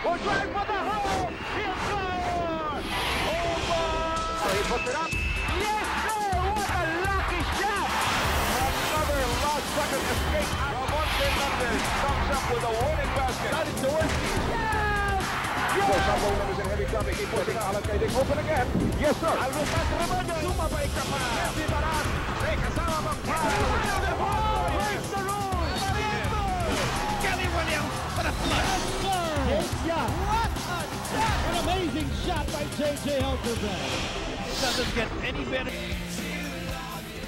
will drive for the hole. He'll score. Over. So he puts it up. Yes, sir. What a lucky shot. Another last second escape. Ramon Fernandez comes up with a winning basket. That is the worst. Yes. So Sambo is in heavy traffic. He puts it out. Okay, open again. Yes, sir. Albuquerque Ramon. Sumabay ka pa. Jesse Barat. May kasama bang foul. Breaks the rules. Kelly Williams for the flush. What a shot! An amazing shot by J.J. Alcazar. It doesn't get any better.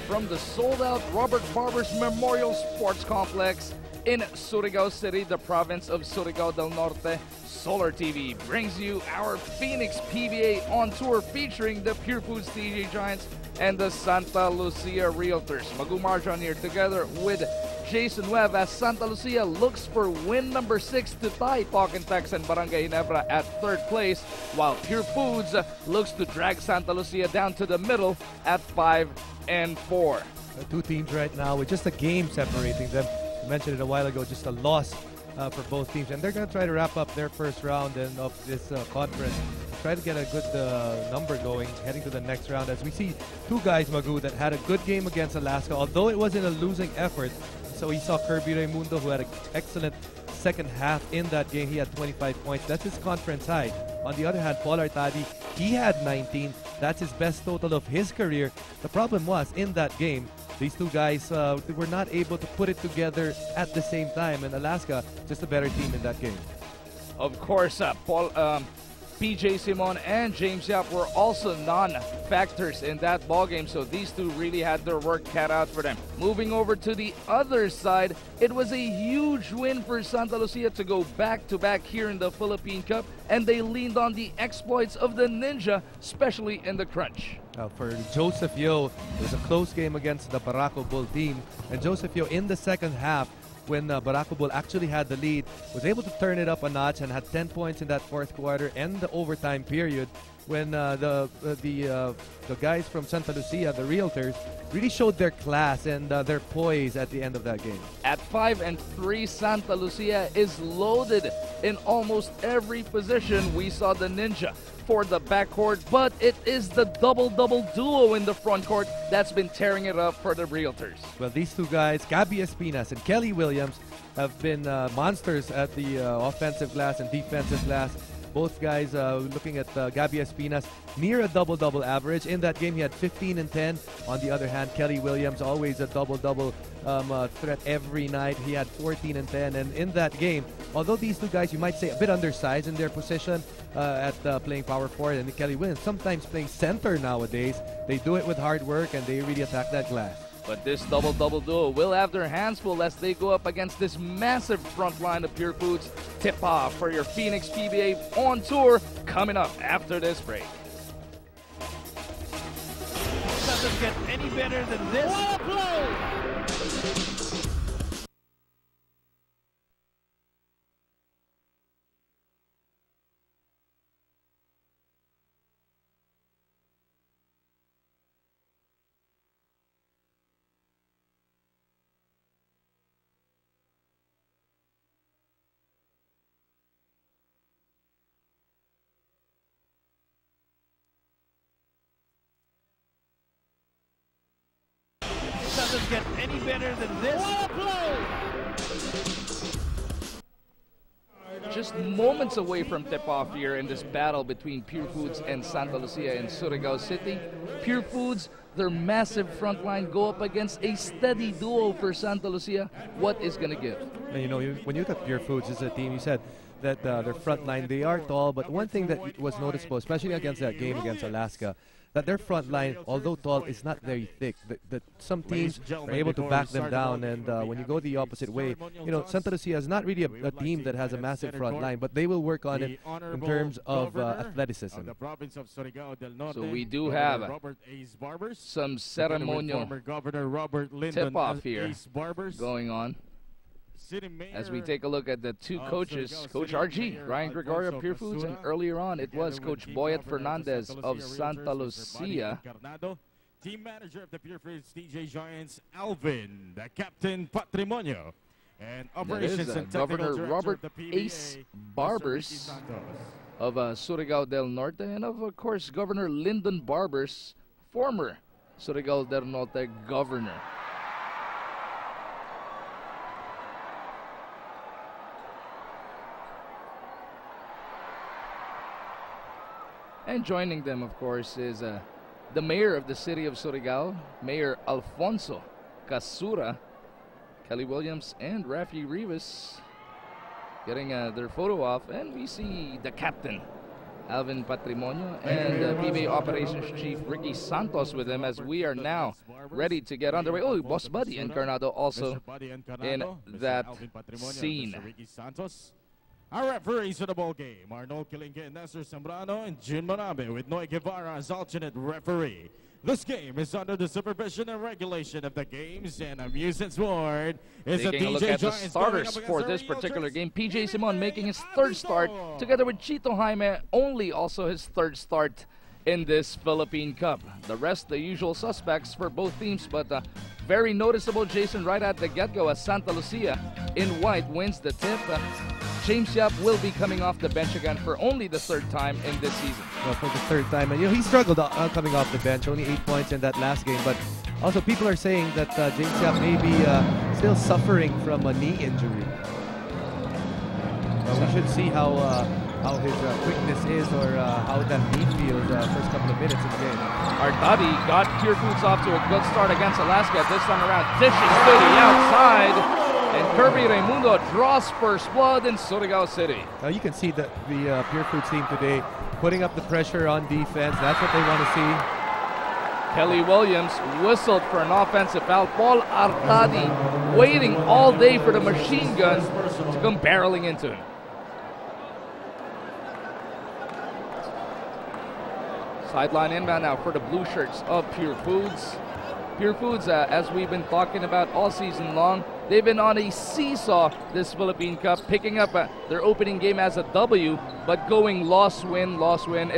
From the sold-out Robert Barbers Memorial Sports Complex in Surigao City, the province of Surigao del Norte, Solar TV brings you our Phoenix PBA on tour featuring the Pure Foods TJ Giants and the Santa Lucia Realtors. Magu Marjan here together with Jason Webb as Santa Lucia looks for win number 6 to tie Pokentex and Barangay Ginebra at 3rd place, while Pure Foods looks to drag Santa Lucia down to the middle at 5 and 4. Two teams right now with just a game separating them. I mentioned it a while ago, just a loss for both teams, and they're going to try to wrap up their first round and of this conference. Try to get a good number going heading to the next round, as we see two guys, Magu, that had a good game against Alaska, although it wasn't a losing effort. So we saw Kirby Raimundo, who had an excellent second half in that game. He had 25 points. That's his conference high. On the other hand, Paul Artadi, he had 19. That's his best total of his career. The problem was, in that game, these two guys were not able to put it together at the same time, and Alaska just a better team in that game. Of course, PJ Simon and James Yap were also non-factors in that ballgame, so these two really had their work cut out for them. Moving over to the other side, it was a huge win for Santa Lucia to go back-to-back here in the Philippine Cup, and they leaned on the exploits of the Ninja, especially in the crunch. For Joseph Yo, it was a close game against the Barako Bull team, and Joseph Yo in the second half, when Barako Bull actually had the lead, was able to turn it up a notch and had 10 points in that fourth quarter and the overtime period, when the guys from Santa Lucia, the Realtors, really showed their class and their poise at the end of that game. At 5 and 3, Santa Lucia is loaded in almost every position. We saw the Ninja for the backcourt, but it is the double-double duo in the front court that's been tearing it up for the Realtors. Well, these two guys, Gabby Espinas and Kelly Williams, have been monsters at the offensive glass and defensive glass. Both guys looking at Gabby Espinas, near a double-double average. In that game, he had 15 and 10. On the other hand, Kelly Williams, always a double-double threat every night. He had 14 and 10. And in that game, although these two guys, you might say, a bit undersized in their position at playing power forward, and Kelly Williams sometimes playing center nowadays, they do it with hard work and they really attack that glass. But this double-double duo will have their hands full as they go up against this massive front line of Pure Foods. Tip-off for your Phoenix PBA on tour coming up after this break. Doesn't get any better than this. What a play! Doesn't get any better than this. What a play! Just moments away from tip-off here in this battle between Pure Foods and Santa Lucia in Surigao City. Pure Foods, their massive front line, go up against a steady duo for Santa Lucia. What is going to give? And you know, when you look at Pure Foods as a team, you said that their front line, they are tall, but one thing that was noticeable, especially against that game against Alaska, that their front line, although tall, is not very thick. That some teams are able to back them down, and when you go the opposite way, you know, Santa Lucia is not really a team that has a massive front line, but they will work on it in terms of athleticism. So we do have some ceremonial tip-off here going on. As we take a look at the two coaches, Coach RG, Ryan Gregorio of Pure Foods, and earlier on it was Coach Boyet Fernandez of Santa Lucia. Team manager of the Pure Foods TJ Giants, Alvin, the captain Patrimonio. And That operations is and technical Governor director Robert of the PBA, Ace Mr. Ricky Barbers Santos. of Surigao del Norte, and of course Governor Lyndon Barbers, former Surigao del Norte governor. And joining them, of course, is the mayor of the city of Surigao, Mayor Alfonso Casura, Kelly Williams, and Rafi Rivas getting their photo off. And we see the captain, Alvin Patrimonio, and PBA Operations Chief Ricky Santos with him as we are now ready to get underway. Oh, Boss Buddy Encarnado also in that scene. Our referees for the ball game are Noel Kilinke, Nestor Zambrano, and Jun Manabe, with Noy Guevara as alternate referee. This game is under the supervision and regulation of the Games and Amusements Board. Taking a look at the starters for this particular game. PJ Simon making his third start, together with Chito Jaime, only also his third start in this Philippine Cup. The rest, the usual suspects for both teams, but very noticeable, Jason, right at the get-go as Santa Lucia in white wins the tip. James Yap will be coming off the bench again for only the third time in this season. Well, for the third time, and he struggled coming off the bench, only 8 points in that last game. But also, people are saying that James Yap may be still suffering from a knee injury. We should see how his quickness is, or how that knee feels first couple of minutes in the game. Artadi got Pure Foods off to a good start against Alaska. This time around, dishing to the outside. And Kirby Raimundo draws first blood in Surigao City. Now you can see that the Pure Foods team today putting up the pressure on defense. That's what they want to see. Kelly Williams whistled for an offensive foul. Paul Artadi waiting all day for the machine gun to come barreling into him. Sideline inbound now for the blue shirts of Pure Foods. Pure Foods, as we've been talking about all season long, they've been on a seesaw this Philippine Cup, picking up their opening game as a W, but going loss-win, loss-win.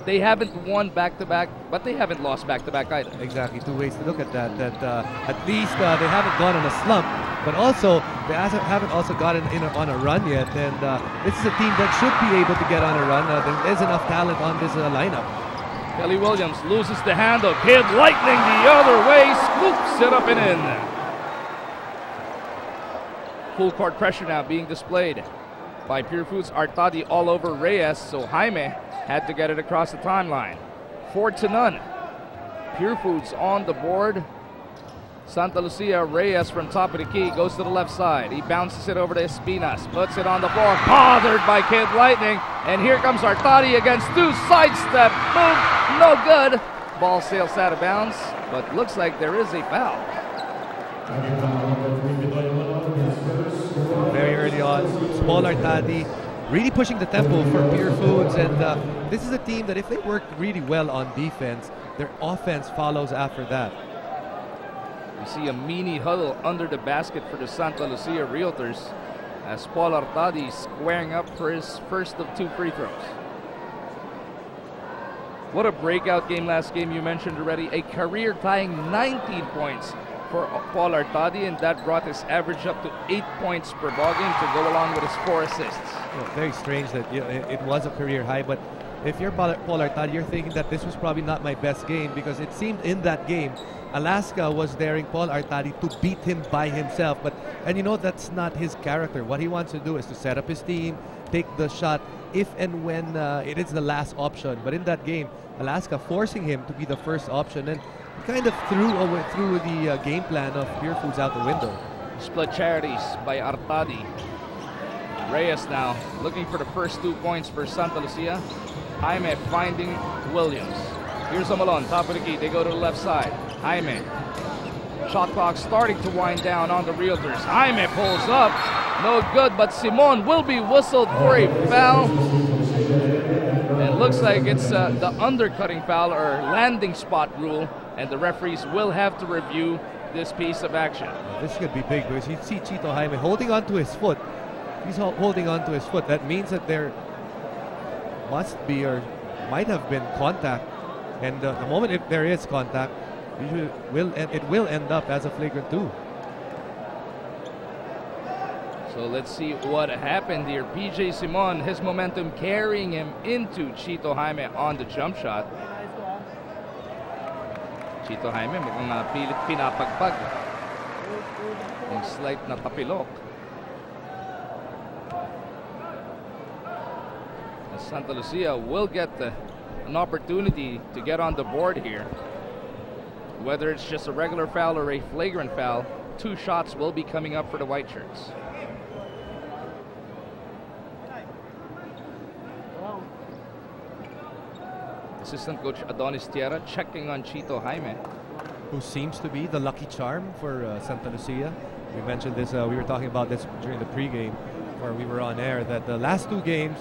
They haven't won back-to-back, but they haven't lost back-to-back either. Exactly, two ways to look at that. At least they haven't gone on a slump, but also they haven't also gotten on a run yet. And this is a team that should be able to get on a run. There is enough talent on this lineup. Kelly Williams loses the handle. Kid Lightning the other way, scoops it up and in. Full court pressure now being displayed by Pure Foods. Artadi all over Reyes, so Jaime had to get it across the timeline. 4-0. Pure Foods on the board. Santa Lucia, Reyes from top of the key goes to the left side. He bounces it over to Espinas, puts it on the floor, bothered by Kid Lightning. And here comes Artadi against two, sidestep, move, no good. Ball sails out of bounds, but looks like there is a foul. Very early on, Paul Artadi really pushing the tempo for Pure Foods, and this is a team that if they work really well on defense, their offense follows after that. We see a mini huddle under the basket for the Santa Lucia Realtors as Paul Artadi squaring up for his first of two free throws. What a breakout game last game, you mentioned already. A career-tying 19 points for Paul Artadi, and that brought his average up to 8 points per ball game to go along with his 4 assists. Well, very strange that it was a career high, but if you're Paul Artadi, you're thinking that this was probably not my best game, because it seemed in that game Alaska was daring Paul Artadi to beat him by himself, and you know that's not his character. What he wants to do is to set up his team, take the shot if and when it is the last option. But in that game, Alaska forcing him to be the first option, and kind of threw the game plan of Pure Foods out the window. Split charities by Artadi. Reyes now looking for the first 2 points for Santa Lucia. Jaime finding Williams. Here's Amalon, top of the key. They go to the left side. Jaime. Shot clock starting to wind down on the Realtors. Jaime pulls up. No good, but Simon will be whistled for a foul. It looks like it's the undercutting foul or landing spot rule, and the referees will have to review this piece of action. This could be big, because you see Chito Jaime holding onto his foot. He's holding onto his foot. That means that there must be or might have been contact. And the moment if there is contact, it will end up as a flagrant 2. So let's see what happened here. PJ Simon, his momentum carrying him into Chito Jaime on the jump shot. Chito Jaime mukhang pilit pinapagpag. Yung slight na tapilok. And Santa Lucia will get an opportunity to get on the board here. Whether it's just a regular foul or a flagrant foul, 2 shots will be coming up for the white shirts. Assistant coach Adonis Tierra checking on Chito Jaime, who seems to be the lucky charm for Santa Lucia. We mentioned this, we were talking about this during the pregame where we were on air, that the last 2 games,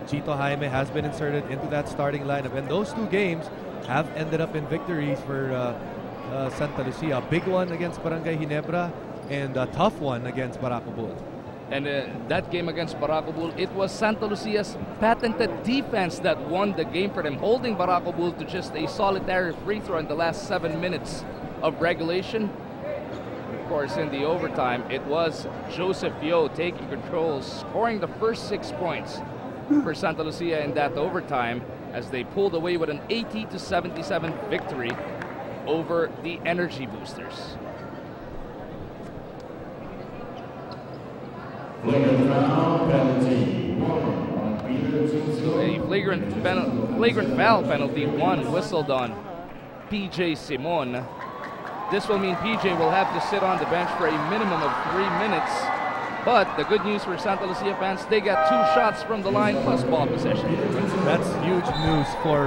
Chito Jaime has been inserted into that starting lineup, and those 2 games have ended up in victories for Santa Lucia. A big one against Barangay Ginebra and a tough one against Baracobul. And that game against Baracobul, it was Santa Lucia's patented defense that won the game for them, holding Baracobul to just a solitary free throw in the last 7 minutes of regulation. Of course, in the overtime, it was Joseph Yo taking control, scoring the first 6 points for Santa Lucia in that overtime as they pulled away with an 80-77 victory over the Energy Boosters. So a flagrant foul penalty, 1 whistled on PJ Simon. This will mean PJ will have to sit on the bench for a minimum of 3 minutes. But the good news for Santa Lucia fans, they get 2 shots from the line plus ball possession. That's huge news for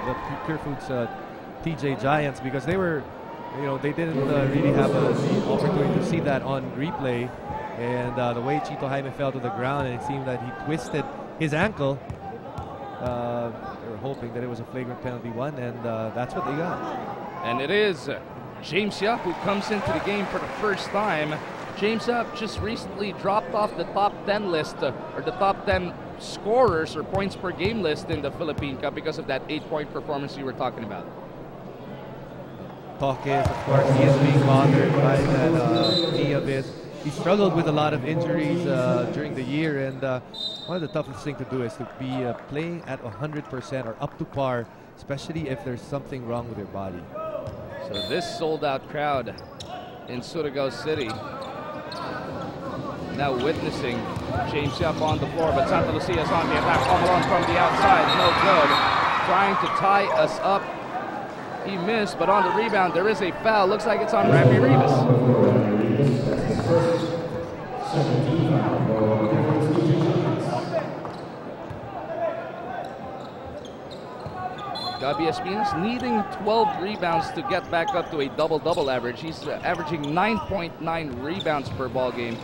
the Pure Foods TJ Giants, because they were, they didn't really have the opportunity to see that on replay. And the way Chito Jaime fell to the ground, and it seemed that he twisted his ankle. They were hoping that it was a flagrant penalty 1, and that's what they got. And it is James Yap who comes into the game for the first time. James Yap just recently dropped off the top 10 list, or the top 10 scorers or points per game list in the Philippine Cup because of that 8-point performance you were talking about. Talk is, of course, he is being bothered by that knee of his. He struggled with a lot of injuries during the year, and one of the toughest things to do is to be playing at 100% or up to par, especially if there's something wrong with your body. So this sold-out crowd in Surigao City now witnessing James Yap on the floor, but Santa Lucia's on the attack. Omalon from the outside, no good. Trying to tie us up. He missed, but on the rebound, there is a foul. Looks like it's on Rafi Rivas. Gabi Espinas needing 12 rebounds to get back up to a double-double average. He's averaging 9.9 rebounds per ball game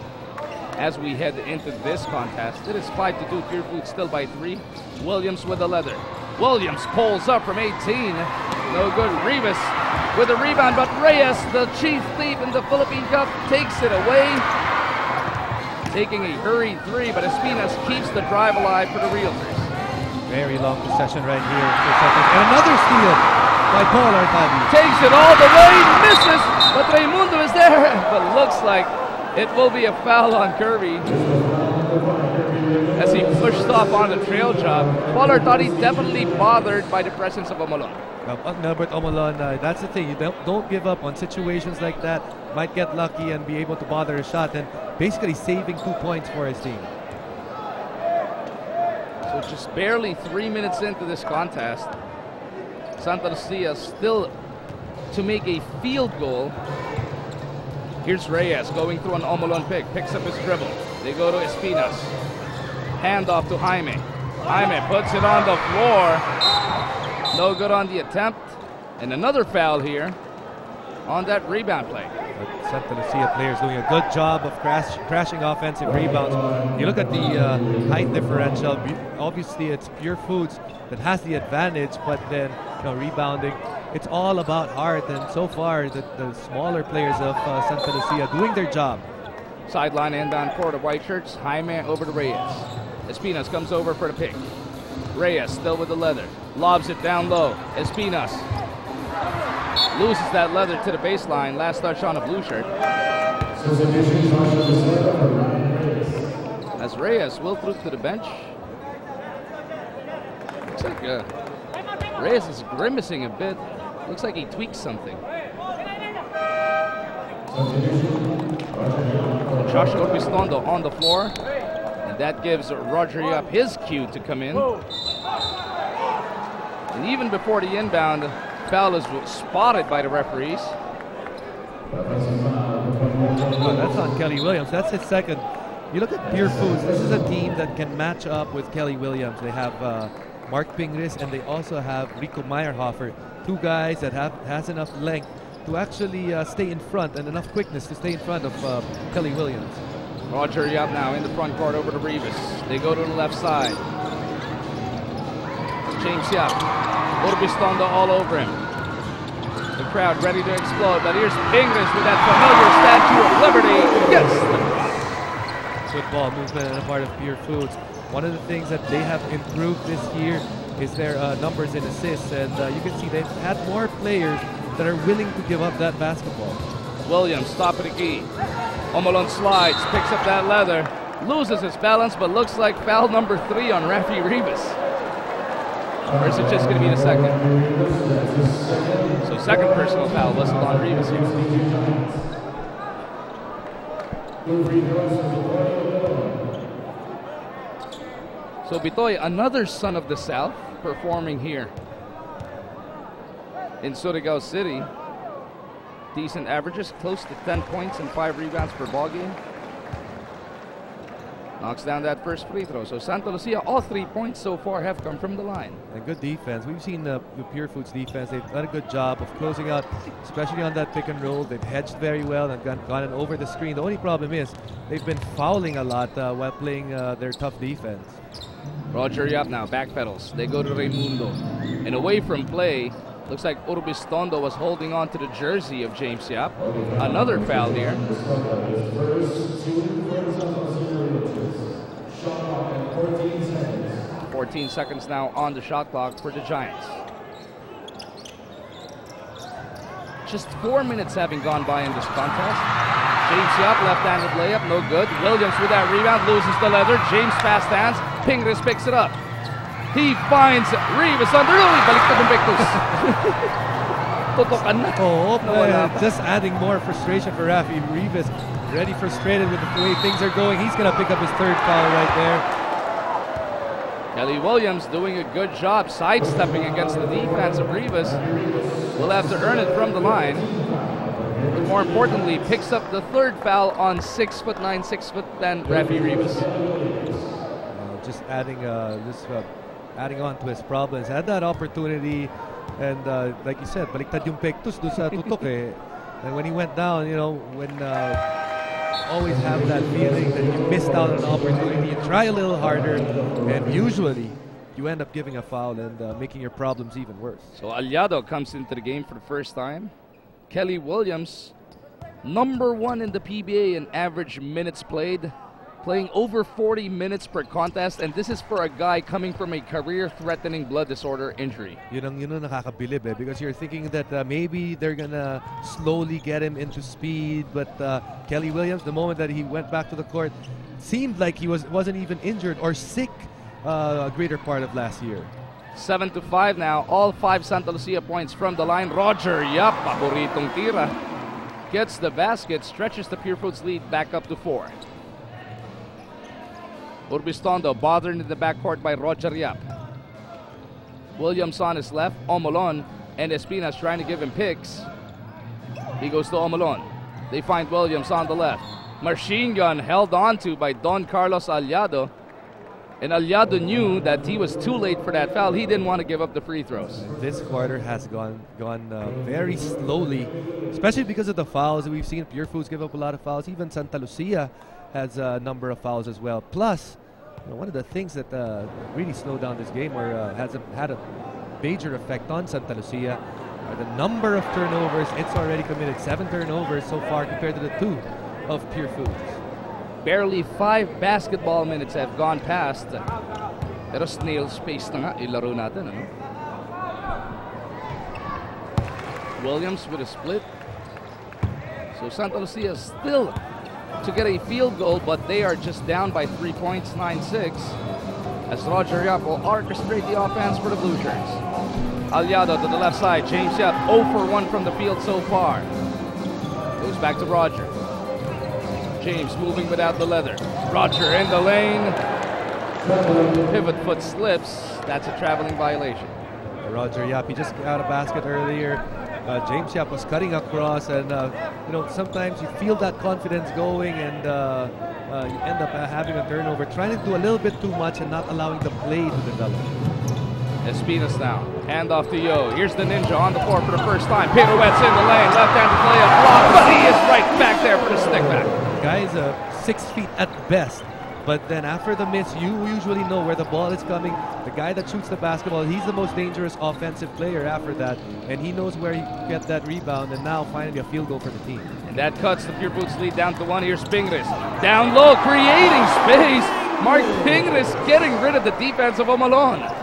as we head into this contest. It is 5-2, Pure Foods still by 3. Williams with the leather. Williams pulls up from 18. No good. Rivas with a rebound, but Reyes, the chief thief in the Philippine Cup, takes it away. Taking a hurried 3, but Espinas keeps the drive alive for the Realtors. Very long possession right here. And another steal by Paul Artadi. Takes it all the way, misses, but Raimundo is there. But looks like it will be a foul on Kirby as he pushed off on the trail job. Paul Artadi definitely bothered by the presence of Omalon. Albert Omalon, that's the thing. You don't give up on situations like that. Might get lucky and be able to bother a shot, and basically saving 2 points for his team. So just barely 3 minutes into this contest, Santa Lucia still to make a field goal. Here's Reyes going through an Omalon pick, picks up his dribble. They go to Espinas. Hand off to Jaime. Jaime puts it on the floor. No good on the attempt. And another foul here on that rebound play. Santa Lucia players doing a good job of crashing offensive rebounds. You look at the height differential. Obviously, it's Pure Foods that has the advantage, but then rebounding, it's all about heart. And so far, the smaller players of Santa Lucia doing their job. Sideline inbound for the white shirts. Jaime over to Reyes. Espinas comes over for the pick. Reyes still with the leather. Lobs it down low. Espinas loses that leather to the baseline. Last touch on a blue shirt. as Reyes will through to the bench. Looks like Reyes is grimacing a bit. Looks like he tweaked something. Joshua Pistondo on the floor. And that gives Roger Yap his cue to come in. And even before the inbound, foul is spotted by the referees. Oh, that's on Kelly Williams. That's his second. You look at Pure Foods. This is a team that can match up with Kelly Williams. They have Mark Pingris, and they also have Rico Meyerhofer. Two guys that has enough length to actually stay in front and enough quickness to stay in front of Kelly Williams. Roger Yap now in the front court over to Rivas. They go to the left side. James Yap. Urbistondo all over him. The crowd ready to explode, but here's Pingris with that familiar Statue of Liberty. Yes! Good ball movement and a part of Pure Foods. One of the things that they have improved this year is their numbers in assists, and you can see they've had more players that are willing to give up that basketball. Williams, top of the key. Omolon slides, picks up that leather, loses his balance, but looks like foul number 3 on Rafi Rivas. Or is it just going to be the second? So second personal foul whistled on Rivas here. So Bitoy, another son of the South, performing here in Surigao City. Decent averages, close to 10 points and 5 rebounds per ball game. Knocks down that first free throw. So Santa Lucia, all 3 points so far have come from the line. And good defense. We've seen the Pure Foods defense. They've done a good job of closing out, especially on that pick and roll. They've hedged very well and gone over the screen. The only problem is they've been fouling a lot while playing their tough defense. Roger Yap now backpedals. They go to Raimundo. And away from play, looks like Urbistondo was holding on to the jersey of James Yap. Another foul here. 14 seconds now on the shot clock for the Giants. Just 4 minutes having gone by in this contest. James Yap, left-handed layup, no good. Williams with that rebound, loses the leather. James fast hands. Pingris picks it up. He finds Rivas under. Baliktad ng Bectus. Tutukan na. Oh, just adding more frustration for Rafi Rivas. Already frustrated with the way things are going. He's going to pick up his third foul right there. Kelly Williams doing a good job sidestepping against the defense of Rivas. Will have to earn it from the line. But more importantly, picks up the third foul on 6'9", 6'10" Rafi Rivas. Just adding adding on to his problems. Had that opportunity, and like you said, baliktad yung Pectus doon sa tutok eh. And when he went down, you know, when always have that feeling that you missed out on an opportunity, you try a little harder, and usually you end up giving a foul and making your problems even worse. So Aliado comes into the game for the first time. Kelly Williams, #1 in the PBA in average minutes played, playing over 40 minutes per contest, and this is for a guy coming from a career-threatening blood disorder injury. Yun ang nakakabilib eh, because you're thinking that maybe they're gonna slowly get him into speed, but Kelly Williams, the moment that he went back to the court, seemed like he wasn't even injured or sick a greater part of last year. 7-5 now, all 5 Santa Lucia points from the line. Roger Yap, paboritong tira, gets the basket, stretches the Pure Foods lead back up to 4. Urbistondo bothered in the backcourt by Roger Yap. Williams on his left, Omolon and Espinas trying to give him picks. He goes to Omolon. They find Williams on the left. Machine gun held onto by Don Carlos Aliado. And Aliado knew that he was too late for that foul. He didn't want to give up the free throws. This quarter has gone very slowly, especially because of the fouls. We've seen Pure Foods give up a lot of fouls. Even Santa Lucia has a number of fouls as well. Plus, one of the things that really slowed down this game or has had a major effect on Santa Lucia are the number of turnovers. It's already committed 7 turnovers so far compared to the 2 of Pure Foods. Barely 5 basketball minutes have gone past. Pero snail space na nga, ilaro natin. Ano? Williams with a split. So Santa Lucia still to get a field goal, but they are just down by 3 points, 9-6. As Roger Yap will orchestrate the offense for the Blue Shirts. Aliado to the left side. James Yap 0 for 1 from the field so far. Goes back to Roger. James moving without the leather. Roger in the lane. Pivot foot slips. That's a traveling violation. Roger Yap, he just got a basket earlier. James Yap was cutting across, and you know, sometimes you feel that confidence going, and you end up having a turnover, trying to do a little bit too much and not allowing the play to develop. Espinas now, hand off to Yo. Here's the Ninja on the floor for the first time. Pirouettes in the lane, left-handed layup blocked, but he is right back there for the stick back. Guy's 6 feet at best, but then after the miss, you usually know where the ball is coming. The guy that shoots the basketball, he's the most dangerous offensive player after that, and he knows where he can get that rebound, and now finally a field goal for the team. And that cuts the Pure Foods lead down to 1. Here's Pingris. Down low, creating space. Mark Pingris getting rid of the defense of Omalon.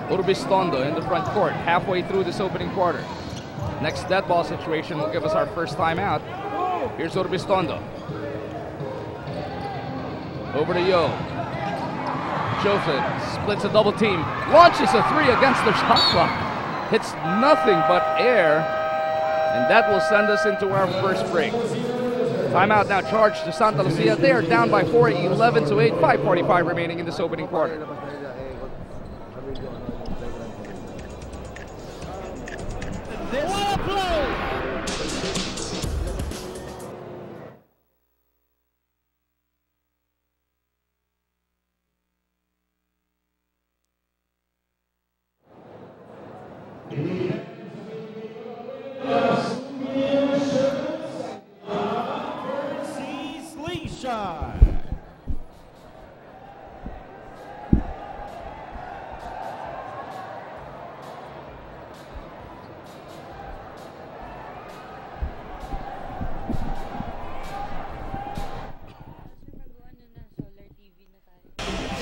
Urbistondo in the front court, halfway through this opening quarter. Next dead ball situation will give us our first timeout. Here's Urbistondo. Over to Yo. Joseph splits a double team, launches a 3 against the shot clock. Hits nothing but air, and that will send us into our first break. Timeout now charged to Santa Lucia. They are down by 4, 11-8, 5:45 remaining in this opening quarter.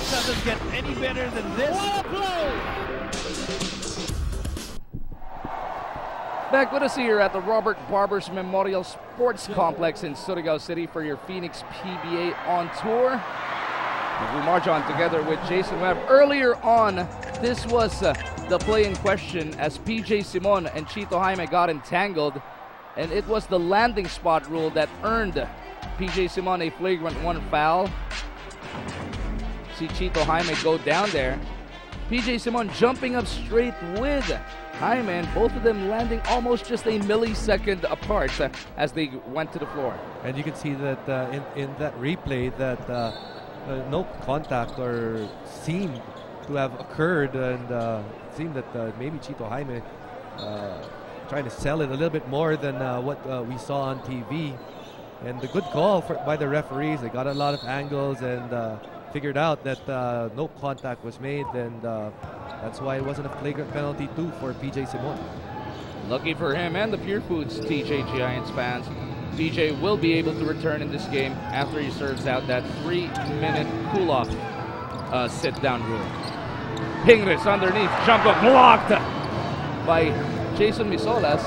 Doesn't get any better than this. Back with us here at the Robert Barbers Memorial Sports Complex in Surigao City for your Phoenix PBA on tour. We march on together with Jason Webb. Earlier on, this was the play in question as PJ Simon and Chito Jaime got entangled, and it was the landing spot rule that earned PJ Simon a flagrant 1 foul. See Chito Jaime go down there. PJ Simon jumping up straight with Jaime, and both of them landing almost just a millisecond apart as they went to the floor. And you can see that in that replay that no contact or seemed to have occurred, and it seemed that maybe Chito Jaime trying to sell it a little bit more than what we saw on TV. And the good call by the referees. They got a lot of angles and figured out that no contact was made, and that's why it wasn't a flagrant penalty too for PJ Simon. Lucky for him and the Pure Foods TJ Giants fans, PJ will be able to return in this game after he serves out that 3-minute cool-off sit-down rule. Pingris underneath, jumper blocked by Jason Misolas.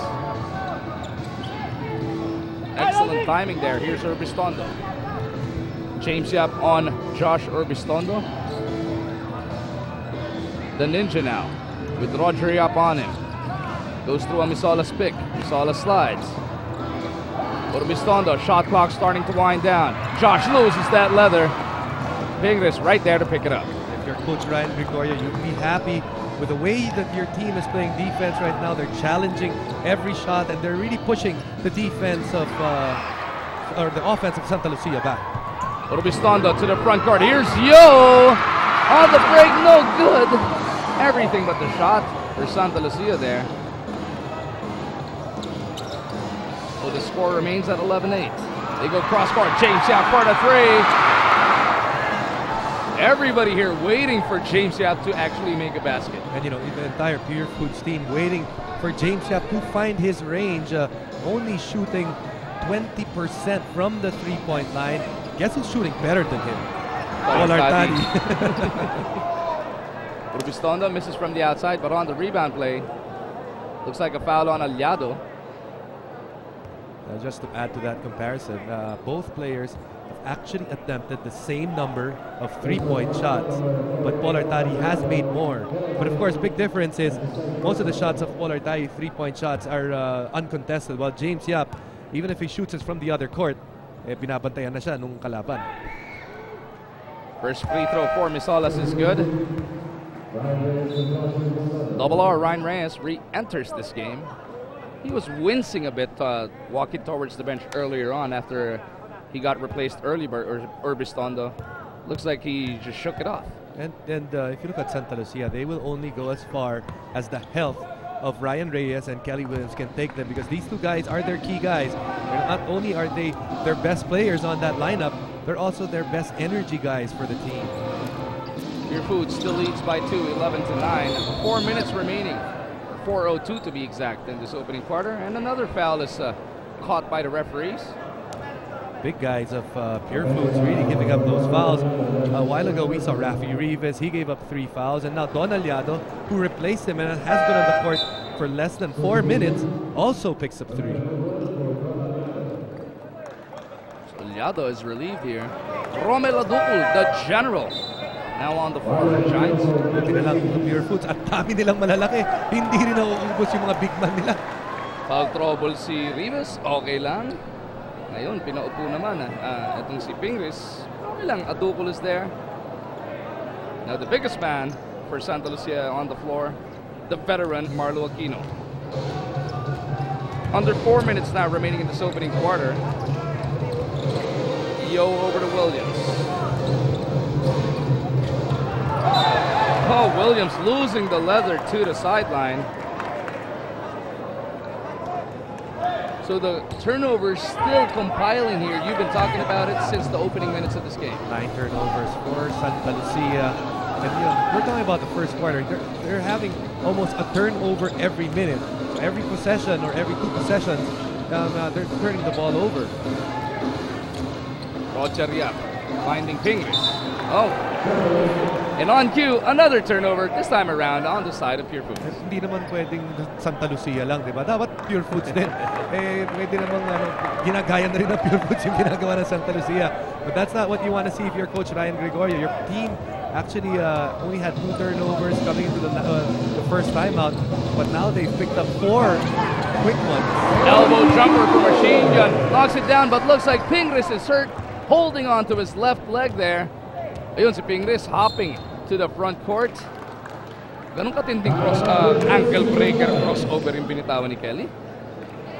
Excellent timing there. Here's Urbistondo. James Yap on Josh Urbistondo. The Ninja now with Roger Yap on him. Goes through a Misolas pick. Misolas slides. Urbistondo, shot clock starting to wind down. Josh loses that leather. Pingris right there to pick it up. If you're Coach Ryan Gregorio, you'd be happy with the way that your team is playing defense right now. They're challenging every shot, and they're really pushing the defense of, or the offense of Santa Lucia back. Urbistondo to the front court. Here's Yo on the break, no good. Everything but the shot for Santa Lucia there. So the score remains at 11-8. They go cross court. James Yap for the 3. Everybody here waiting for James Yap to actually make a basket. And you know, the entire Pure Foods team waiting for James Yap to find his range, only shooting 20% from the three-point line. Guess who's shooting better than him? Artadi. Urbistondo misses from the outside, but on the rebound play, Looks like a foul on Aliado. Just to add to that comparison, both players have actually attempted the same number of 3-point shots, but Paul Artadi has made more. But of course, big difference is most of the shots of Paul Artadi 3-point shots are uncontested, while James Yap, even if he shoots it from the other court, binabantayan na siya nung kalaban. First free throw for Misalas is good. Double R, Ryan Reyes re-enters this game. He was wincing a bit walking towards the bench earlier on after he got replaced early by Urbistondo. Looks like he just shook it off. And if you look at Santa Lucia, they will only go as far as the health of Ryan Reyes and Kelly Williams can take them, because these two guys are their key guys. And not only are they their best players on that lineup, they're also their best energy guys for the team. Pure Foods still leads by 2, 11-9. 4 minutes remaining. 4:02 to be exact in this opening quarter. And another foul is caught by the referees. Big guys of Pure Foods really giving up those fouls. A while ago we saw Rafi Rivas, he gave up 3 fouls, and now Don Aliado, who replaced him and has been on the court for less than 4 minutes, also picks up 3. So Aliado is relieved here. Romel Adukul, the general, now on the floor for Giants. Buti na lang Pure Foods, at dami nilang malalaki. Hindi rin nauubos yung mga big man nila. Foul trouble si Rivas, okay lang. Ngayon, pinaupo naman itong si Pingris. Okay lang, Adukul is there. Now the biggest man for Santa Lucia on the floor, the veteran Marlo Aquino. Under 4 minutes now remaining in this opening quarter. Yo over to Williams. Oh, Williams losing the leather to the sideline. So the turnovers still compiling here. You've been talking about it since the opening minutes of this game. 9 turnovers for Santa Lucia. And you know, we're talking about the first quarter. They're having almost a turnover every minute. So every possession or every 2 possessions, they're turning the ball over. Roger Yap finding Pingris. Oh. And on cue, another turnover, this time around on the side of Pure Foods. Hindi naman pwedeng Santa Lucia lang, di ba? Dapat Pure Foods din. Pwede namang ginagaya na rin ng Pure Foods yung ginagawa ng Santa Lucia. But that's not what you want to see if you're Coach Ryan Gregorio. Your team actually only had 2 turnovers coming into the first timeout, but now they've picked up 4 quick ones. Elbow jumper for Machine Gun. Knocks it down, but looks like Pingris is hurt, holding on to his left leg there. Ayun si Pingris hopping to the front court. Ganun katinding ankle breaker crossover yung binitawan ni Kelly.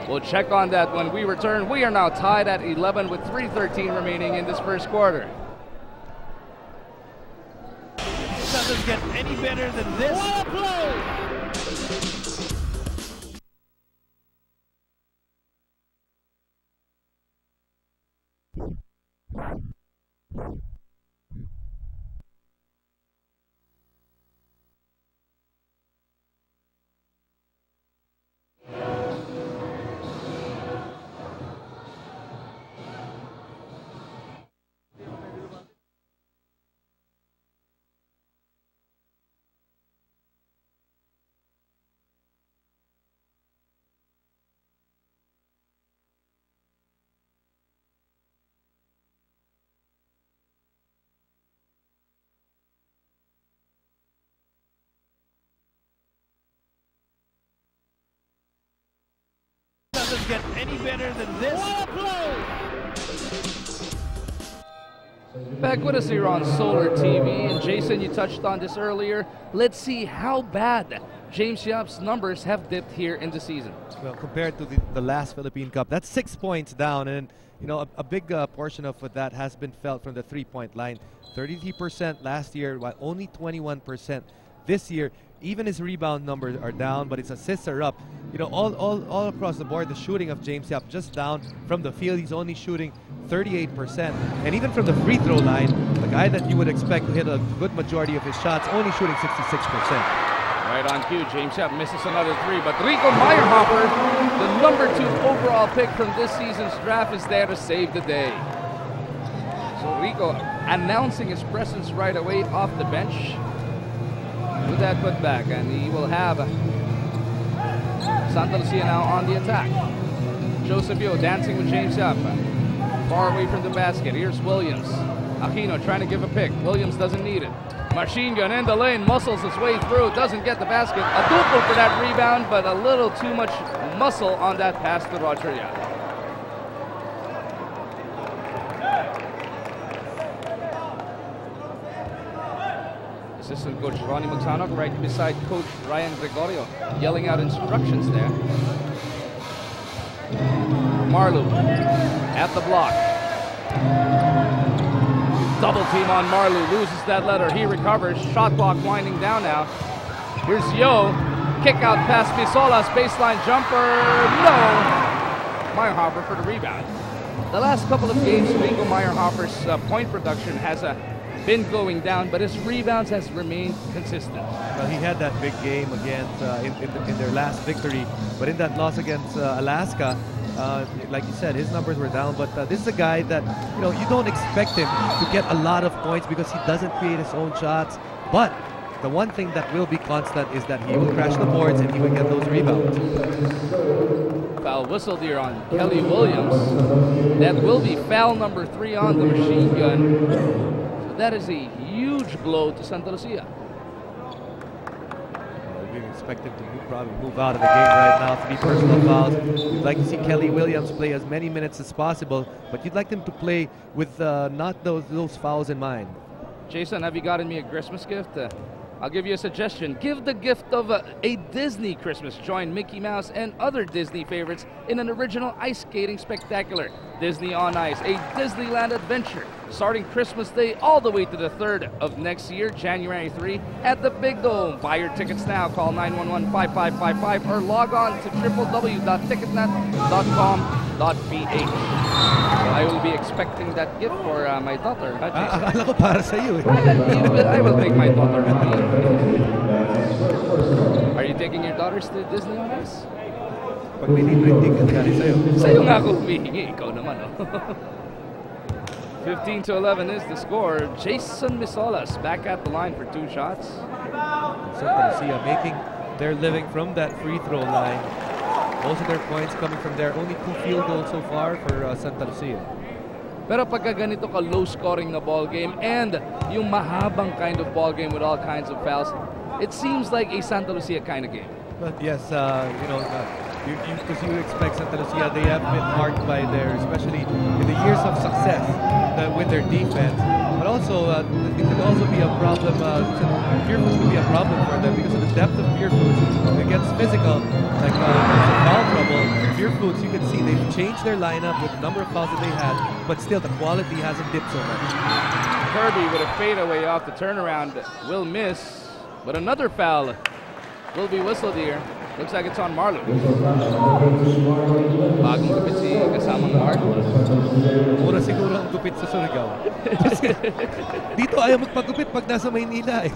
We'll check on that when we return. We are now tied at 11 with 3:13 remaining in this first quarter. Doesn't get any better than this. What a play! Doesn't get any better than this. What a play! Back with us here on Solar TV. And Jason, you touched on this earlier. Let's see how bad James Yap's numbers have dipped here in the season. Well, compared to the last Philippine Cup, that's 6 points down, and you know a big portion of that has been felt from the 3-point line. 33% last year, while only 21% this year. Even his rebound numbers are down, but his assists are up. You know, all across the board, the shooting of James Yap just down from the field. He's only shooting 38%, and even from the free throw line, the guy that you would expect to hit a good majority of his shots, only shooting 66%. Right on cue, James Yap misses another 3, but Rico Meyerhopper, the number 2 overall pick from this season's draft, is there to save the day. So Rico announcing his presence right away off the bench with that putback, and he will have Santa Lucia now on the attack. Joseph Yo dancing with James Yap. Far away from the basket. Here's Williams. Aquino trying to give a pick. Williams doesn't need it. Machine gun in the lane, muscles his way through, doesn't get the basket. A duple for that rebound, but a little too much muscle on that pass to Roger Yap. Assistant coach Ronnie Magsanok right beside coach Ryan Gregorio, yelling out instructions there. Marlu at the block. Double team on Marlu, loses that letter. He recovers. Shot clock winding down now. Here's Yo. Kick out pass Pisolas. Baseline jumper. No. Meyerhofer for the rebound. The last couple of games, Rico Meyerhofer's point production has been going down, but his rebounds has remained consistent. Well, he had that big game against in their last victory, but in that loss against Alaska, like you said, his numbers were down. But this is a guy that you don't expect him to get a lot of points because he doesn't create his own shots. But the one thing that will be constant is that he will crash the boards and he will get those rebounds. Foul whistled here on Kelly Williams. That will be foul number 3 on the machine gun. So that is a huge blow to Santa Lucia. We expect him to probably move out of the game right now. 3 personal fouls. You'd like to see Kelly Williams play as many minutes as possible, but you'd like him to play with not those fouls in mind. Jason, have you gotten me a Christmas gift? I'll give you a suggestion. Give the gift of a Disney Christmas. Join Mickey Mouse and other Disney favorites in an original ice skating spectacular. Disney on Ice, a Disneyland adventure, starting Christmas Day all the way to the 3rd of next year, January 3, at the Big Dome. Buy your tickets now. Call 911-5555 or log on to www.ticketnet.com.ph. I will be expecting that gift for my daughter. Akala ko para sa iyo. I will take my daughter with me. Are you taking your daughters to Disney on Ice? Pag may libreng ticket, galing sa'yo. Sa'yo nga ako humihingi. Ikaw naman, oh. 15-11 is the score. Jason Misolas back at the line for 2 shots. Santa Lucia making their living from that free throw line. Most of their points coming from there. Only 2 field goals so far for Santa Lucia. Pero pagka ganito ka low scoring na ball game and yung mahabang kind of ball game with all kinds of fouls, it seems like a Santa Lucia kind of game. But yes, because you expect Santa Lucia, they have been marked by especially in the years of success with their defense. But also, it could also be a problem. Pure Foods could be a problem for them because of the depth of Pure Foods. It gets physical, like foul trouble. Pure Foods, you can see they've changed their lineup with the number of fouls that they had, but still the quality hasn't dipped so much. Kirby with a fadeaway off the turnaround will miss, but another foul will be whistled here. Looks like it's on Marlu. Bagong gupit si kasamang Mark. Mura siguro ang gupit sa Surigao. Dito ayaw magpagupit pag nasa Maynila eh.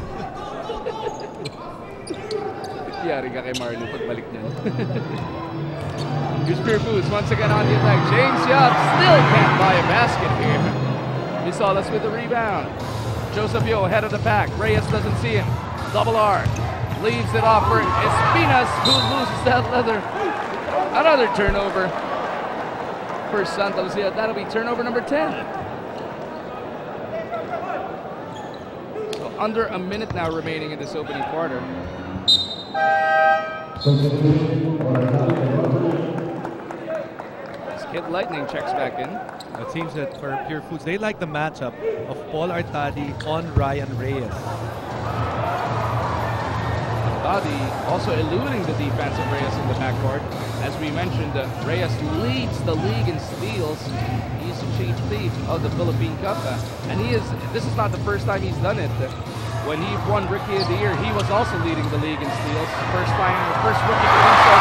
Yari ka kay Marlu pagbalik niya. Here's Pure Foods once again on the attack. James Yap still can't buy a basket here. Misolas with the rebound. Joseph Yo ahead of the pack. Reyes doesn't see him. Double R. Leaves it off for Espinas, who loses that leather. Another turnover for Santa Lucia. That'll be turnover number 10. So under a minute now remaining in this opening quarter. Kid Lightning checks back in. It seems that for Pure Foods, they like the matchup of Paul Artadi on Ryan Reyes. Artadi also eluding the defense of Reyes in the backcourt. As we mentioned, Reyes leads the league in steals. He's the chief thief of the Philippine Cup. And this is not the first time he's done it. When he won Rookie of the Year, he was also leading the league in steals. First rookie to do so.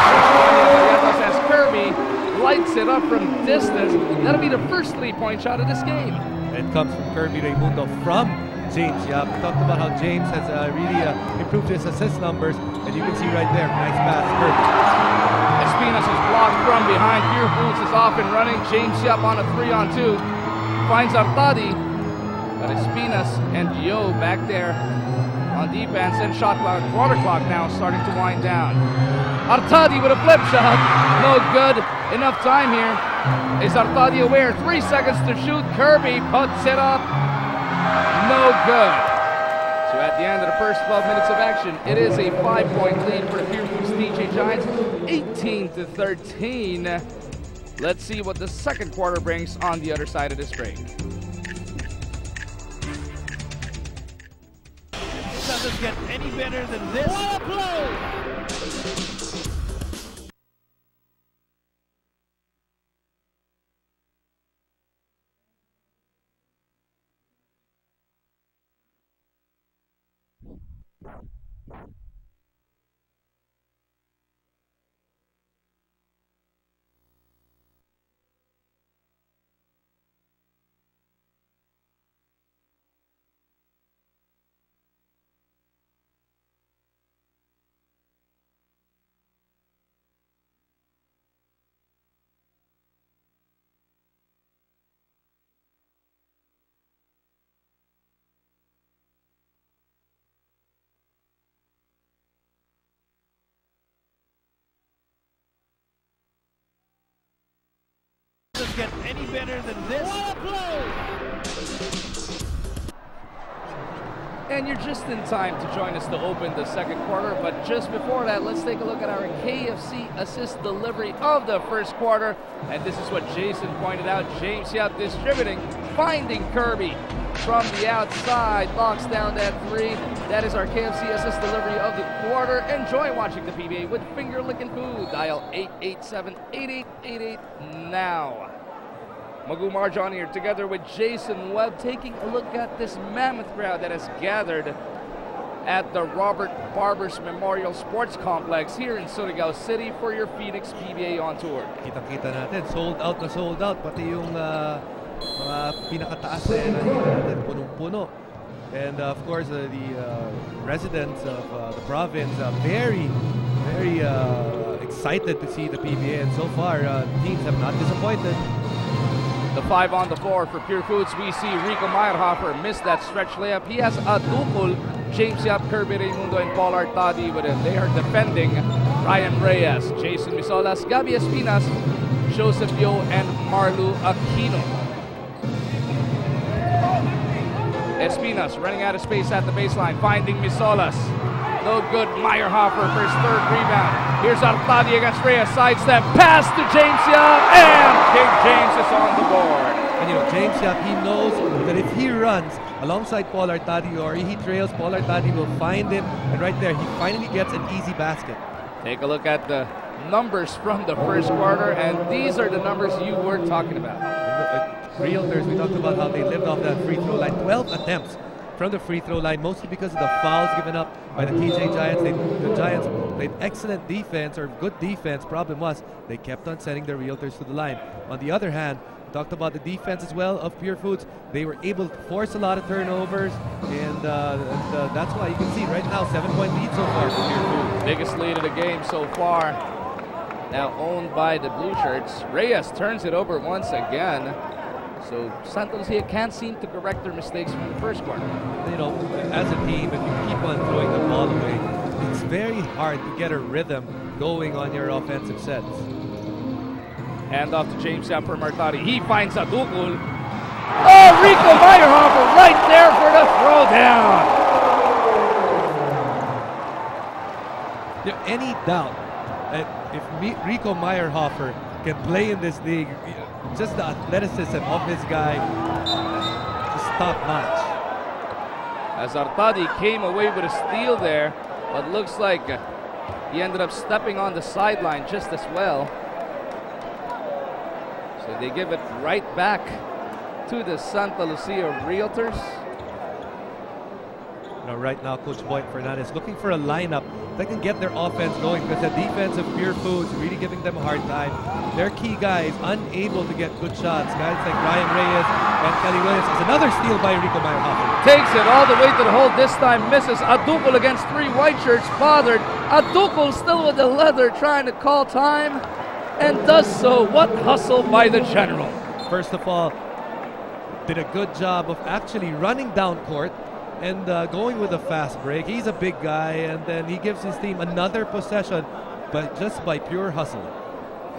As Kirby lights it up from distance. That'll be the first 3-point shot of this game. It comes from Kirby Raimundo from James Yap. We talked about how James has really improved his assist numbers, and you can see right there, nice pass, Kirby. Espinas is blocked from behind. Pure Foods is off and running. James Yap on a 3-on-2. Finds Artadi. But Espinas and Yo back there on defense, and shot clock, quarter clock now starting to wind down. Artadi with a flip shot. No good. Enough time here. Is Artadi aware? 3 seconds to shoot. Kirby puts it up. No good. So at the end of the first 12 minutes of action, it is a 5-point lead for the Pure Foods DJ Giants, 18-13. Let's see what the second quarter brings on the other side of this break. Doesn't get any better than this. What a play! Doesn't get any better than this. What a play! And you're just in time to join us to open the second quarter, but just before that, let's take a look at our KFC assist delivery of the first quarter. And this is what Jason pointed out. James Yap distributing, finding Kirby from the outside, locks down that three. That is our KFC assist delivery of the quarter. Enjoy watching the PBA with finger licking food. Dial 887-8888 now. Magoo Marjon here together with Jason Webb, taking a look at this mammoth crowd that has gathered at the Robert Barbers Memorial Sports Complex here in Surigao City for your Phoenix PBA on Tour. Kita-kita natin, sold out na sold out, pati yung mga pinakataas nakikita natin, punong-puno. And of course, the residents of the province are very excited to see the PBA, and so far teams have not disappointed. The 5 on the floor for Pure Foods. We see Rico Meyerhofer miss that stretch layup. He has a duple. James Yap, Kirby Raimundo, and Paul Artadi with him. They are defending Ryan Reyes, Jason Misolas, Gabi Espinas, Joseph Yo, and Marlu Aquino. Espinas running out of space at the baseline, finding Misolas. No good. Meyerhofer for his third rebound. Here's Artadi against Reyes. Sidestep pass to James Yap, and King James is on the board. And you know, James Yap, he knows that if he runs alongside Paul Artadi or he trails, Paul Artadi will find him, and right there, he finally gets an easy basket. Take a look at the numbers from the first quarter, and these are the numbers you were talking about. Realtors, we talked about how they lived off that free throw line. 12 attempts from the free throw line, mostly because of the fouls given up by the TJ Giants. The Giants played excellent defense, or good defense. Problem was, they kept on sending their Realtors to the line. On the other hand, we talked about the defense as well of Pure Foods. They were able to force a lot of turnovers, and that's why you can see right now 7-point lead so far for Pure Foods. Biggest lead of the game so far. Now owned by the Blue Shirts. Reyes turns it over once again. So Santa Lucia can't seem to correct their mistakes from the first quarter. You know, as a team, if you keep on throwing the ball away, it's very hard to get a rhythm going on your offensive sets. Hand off to James Yap from Artadi. He finds Adukul. Oh, Rico Meyerhofer right there for the throwdown. Any doubt that if Rico Meyerhofer can play in this league, just the athleticism of this guy is top notch. As Artadi came away with a steal there, but looks like he ended up stepping on the sideline just as well. So they give it right back to the Santa Lucia Realtors. You know, right now, Coach Boyd Fernandez looking for a lineup that can get their offense going, because the defense of Pure Foods really giving them a hard time. Their key guys unable to get good shots. Guys like Ryan Reyes and Kelly Williams. Is another steal by Rico Meyerhofer. Takes it all the way to the hole. This time misses. Adukul against 3 white shirts. Bothered. Adukul still with the leather, trying to call time, and does so. What hustle by the general. First of all, did a good job of actually running down court and going with a fast break. He's a big guy, and then he gives his team another possession. but just by pure hustle.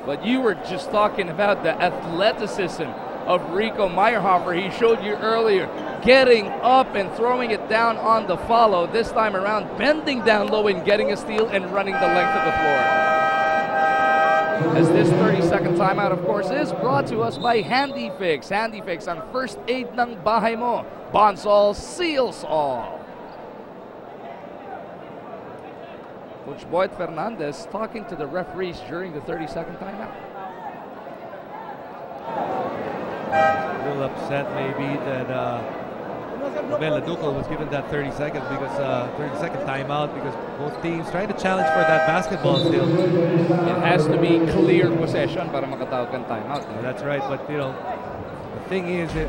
But you were just talking about the athleticism of Rico Meyerhofer. He showed you earlier, getting up and throwing it down on the follow. This time around, bending down low and getting a steal and running the length of the floor. As this 30-second timeout, of course, is brought to us by Handy Fix. Handy Fix, ang first aid ng bahay mo. Bonds all, seals all. Coach Boyd Fernandez talking to the referees during the 30-second timeout. A little upset maybe that Meladuco was given that 30 seconds because 30-second timeout because both teams trying to challenge for that basketball still. It has to be clear possession para makatawag ng timeout. That's right, but you know, the thing is that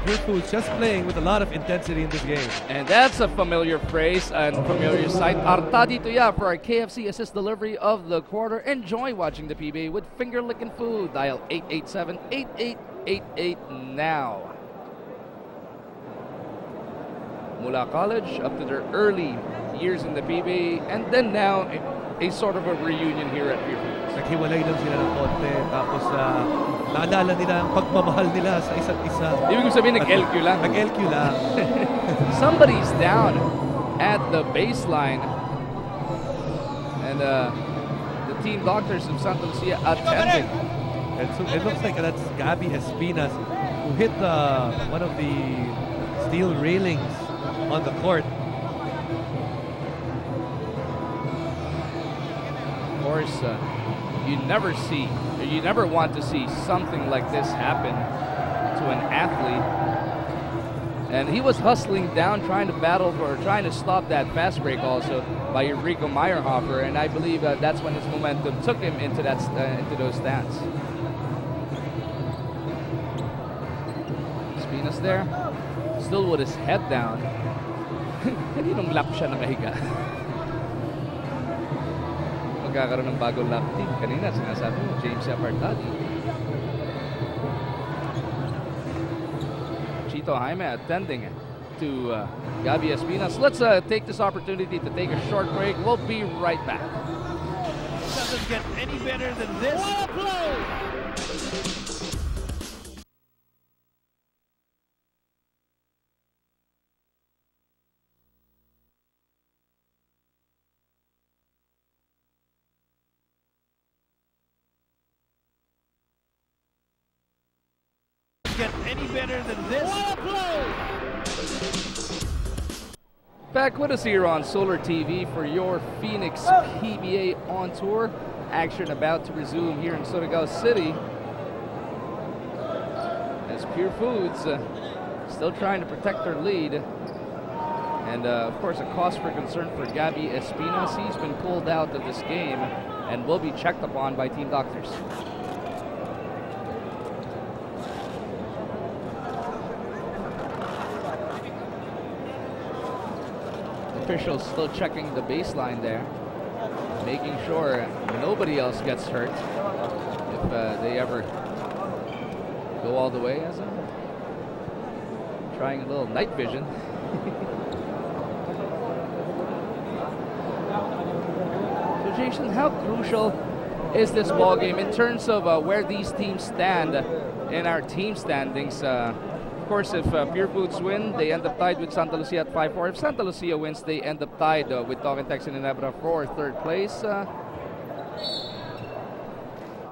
Pure Foods just playing with a lot of intensity in this game. And that's a familiar phrase and familiar sight. Artadi to ya for our KFC assist delivery of the quarter. Enjoy watching the PBA with finger-licking food. Dial 887-8888 now. Mula college up to their early years in the PBA, and then now a sort of a reunion here at Pure Foods. Naghiwalay lang sila ng konti, tapos naalala nila ang pagmamahal nila sa isa't isa. Ibig sabihin, nag-LQ lang. Nag-LQ lang. Somebody's down at the baseline, and the team doctors of Santa Lucia attending. And so it looks like that's Gabby Espinas who hit one of the steel railings on the court. Of course, you never want to see something like this happen to an athlete. And he was hustling down, trying to stop that fast break also by Rico Meyerhofer, and I believe that's when his momentum took him into those stands. Espinas there, still with his head down. Kaninong lap siya nakahiga? Magkakaroon ng bagong lap team. Kanina sinasabi mo, James Artadi. Chito Jaime attending to Gabby Espinas. Let's take this opportunity to take a short break. We'll be right back. Doesn't get any better than this. What a play! Get any better than this. What a play! Back with us here on Solar TV for your Phoenix PBA on tour. Action about to resume here in Surigao City. As Pure Foods still trying to protect their lead. And of course a cause for concern for Gabby Espinas. He's been pulled out of this game and will be checked upon by team doctors. Officials still checking the baseline there, making sure nobody else gets hurt if they ever go all the way. As trying a little night vision. So Jason, how crucial is this ball game in terms of where these teams stand in our team standings? Of course, if Pure Foods win, they end up tied with Santa Lucia at 5-4. If Santa Lucia wins, they end up tied with Togentex and Ginebra for third place.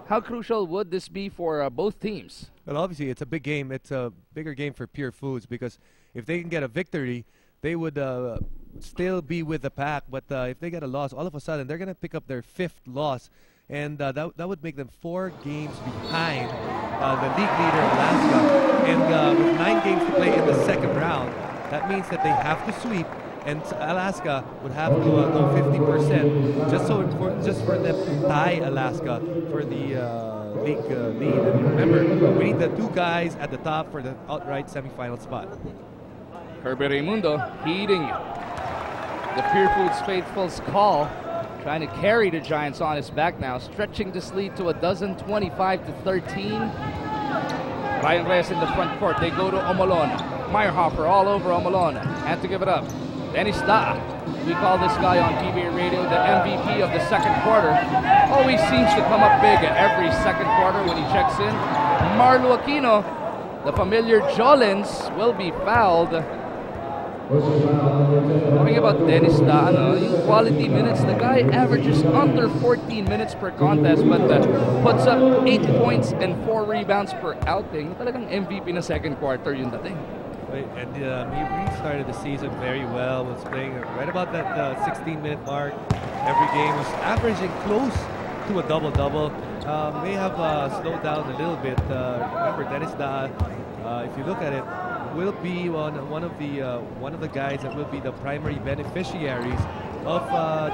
How crucial would this be for both teams? Well, obviously, it's a big game. It's a bigger game for Pure Foods because if they can get a victory, they would still be with the pack. But if they get a loss, all of a sudden, they're going to pick up their 5th loss. And that would make them 4 games behind the league leader, Alaska. And with 9 games to play in the second round, that means that they have to sweep, and Alaska would have to go 50% just for them to tie Alaska for the league lead. And remember, we need the 2 guys at the top for the outright semifinal spot. Herbert Raimundo heeding the Pure Foods faithful's call. Trying to carry the Giants on his back now, stretching this lead to a dozen, 25-13. Ryan Reyes in the front court. They go to Omolon. Meyerhofer all over Omolon. And to give it up Dennis Da, we call this guy on PBA radio the MVP of the second quarter. Always seems to come up big at every second quarter when he checks in. Marlo Aquino, the familiar Jolens, will be fouled. Talking about Dennis Da, yung quality minutes, the guy averages under 14 minutes per contest but puts up 8 points and 4 rebounds per outing. Talagang MVP na second quarter yung dating. And he really started the season very well. Was playing right about that 16-minute mark. Every game was averaging close to a double-double. May have slowed down a little bit. Remember, Dennis Da, if you look at it, will be one of the guys that will be the primary beneficiaries of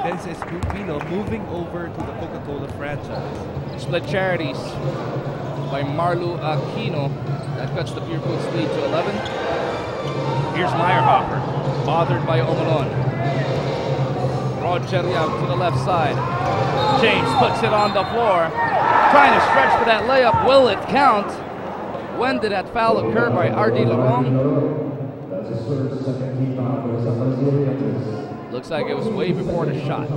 Dennis Espino moving over to the Coca-Cola franchise. Split charities by Marlo Aquino. That cuts the Pure Foods lead to 11. Here's Meyerhofer, bothered by Omolon. Roger Yap to the left side. James puts it on the floor. Trying to stretch for that layup. Will it count? When did that foul occur by Artadi Larong? Looks like it was way before the shot.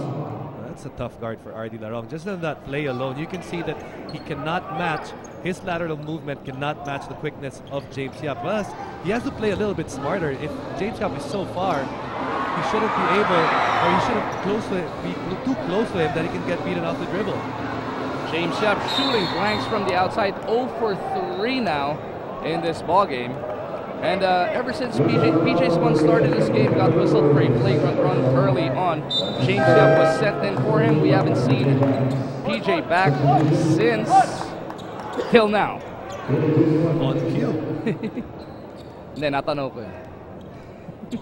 That's a tough guard for Artadi Larong. Just on that play alone, you can see that he cannot match, his lateral movement cannot match the quickness of James Yap. Plus, he has to play a little bit smarter. If James Yap is so far, he shouldn't be able, or he shouldn't be too close to him that he can get beaten off the dribble. James Yap shooting blanks from the outside, 0 for 3 now in this ball game. And ever since PJ Swan started this game, got whistled for a flagrant run early on. James Yap was sent in for him. We haven't seen PJ back since till now. On cue. Hindi, natanaw ko eh.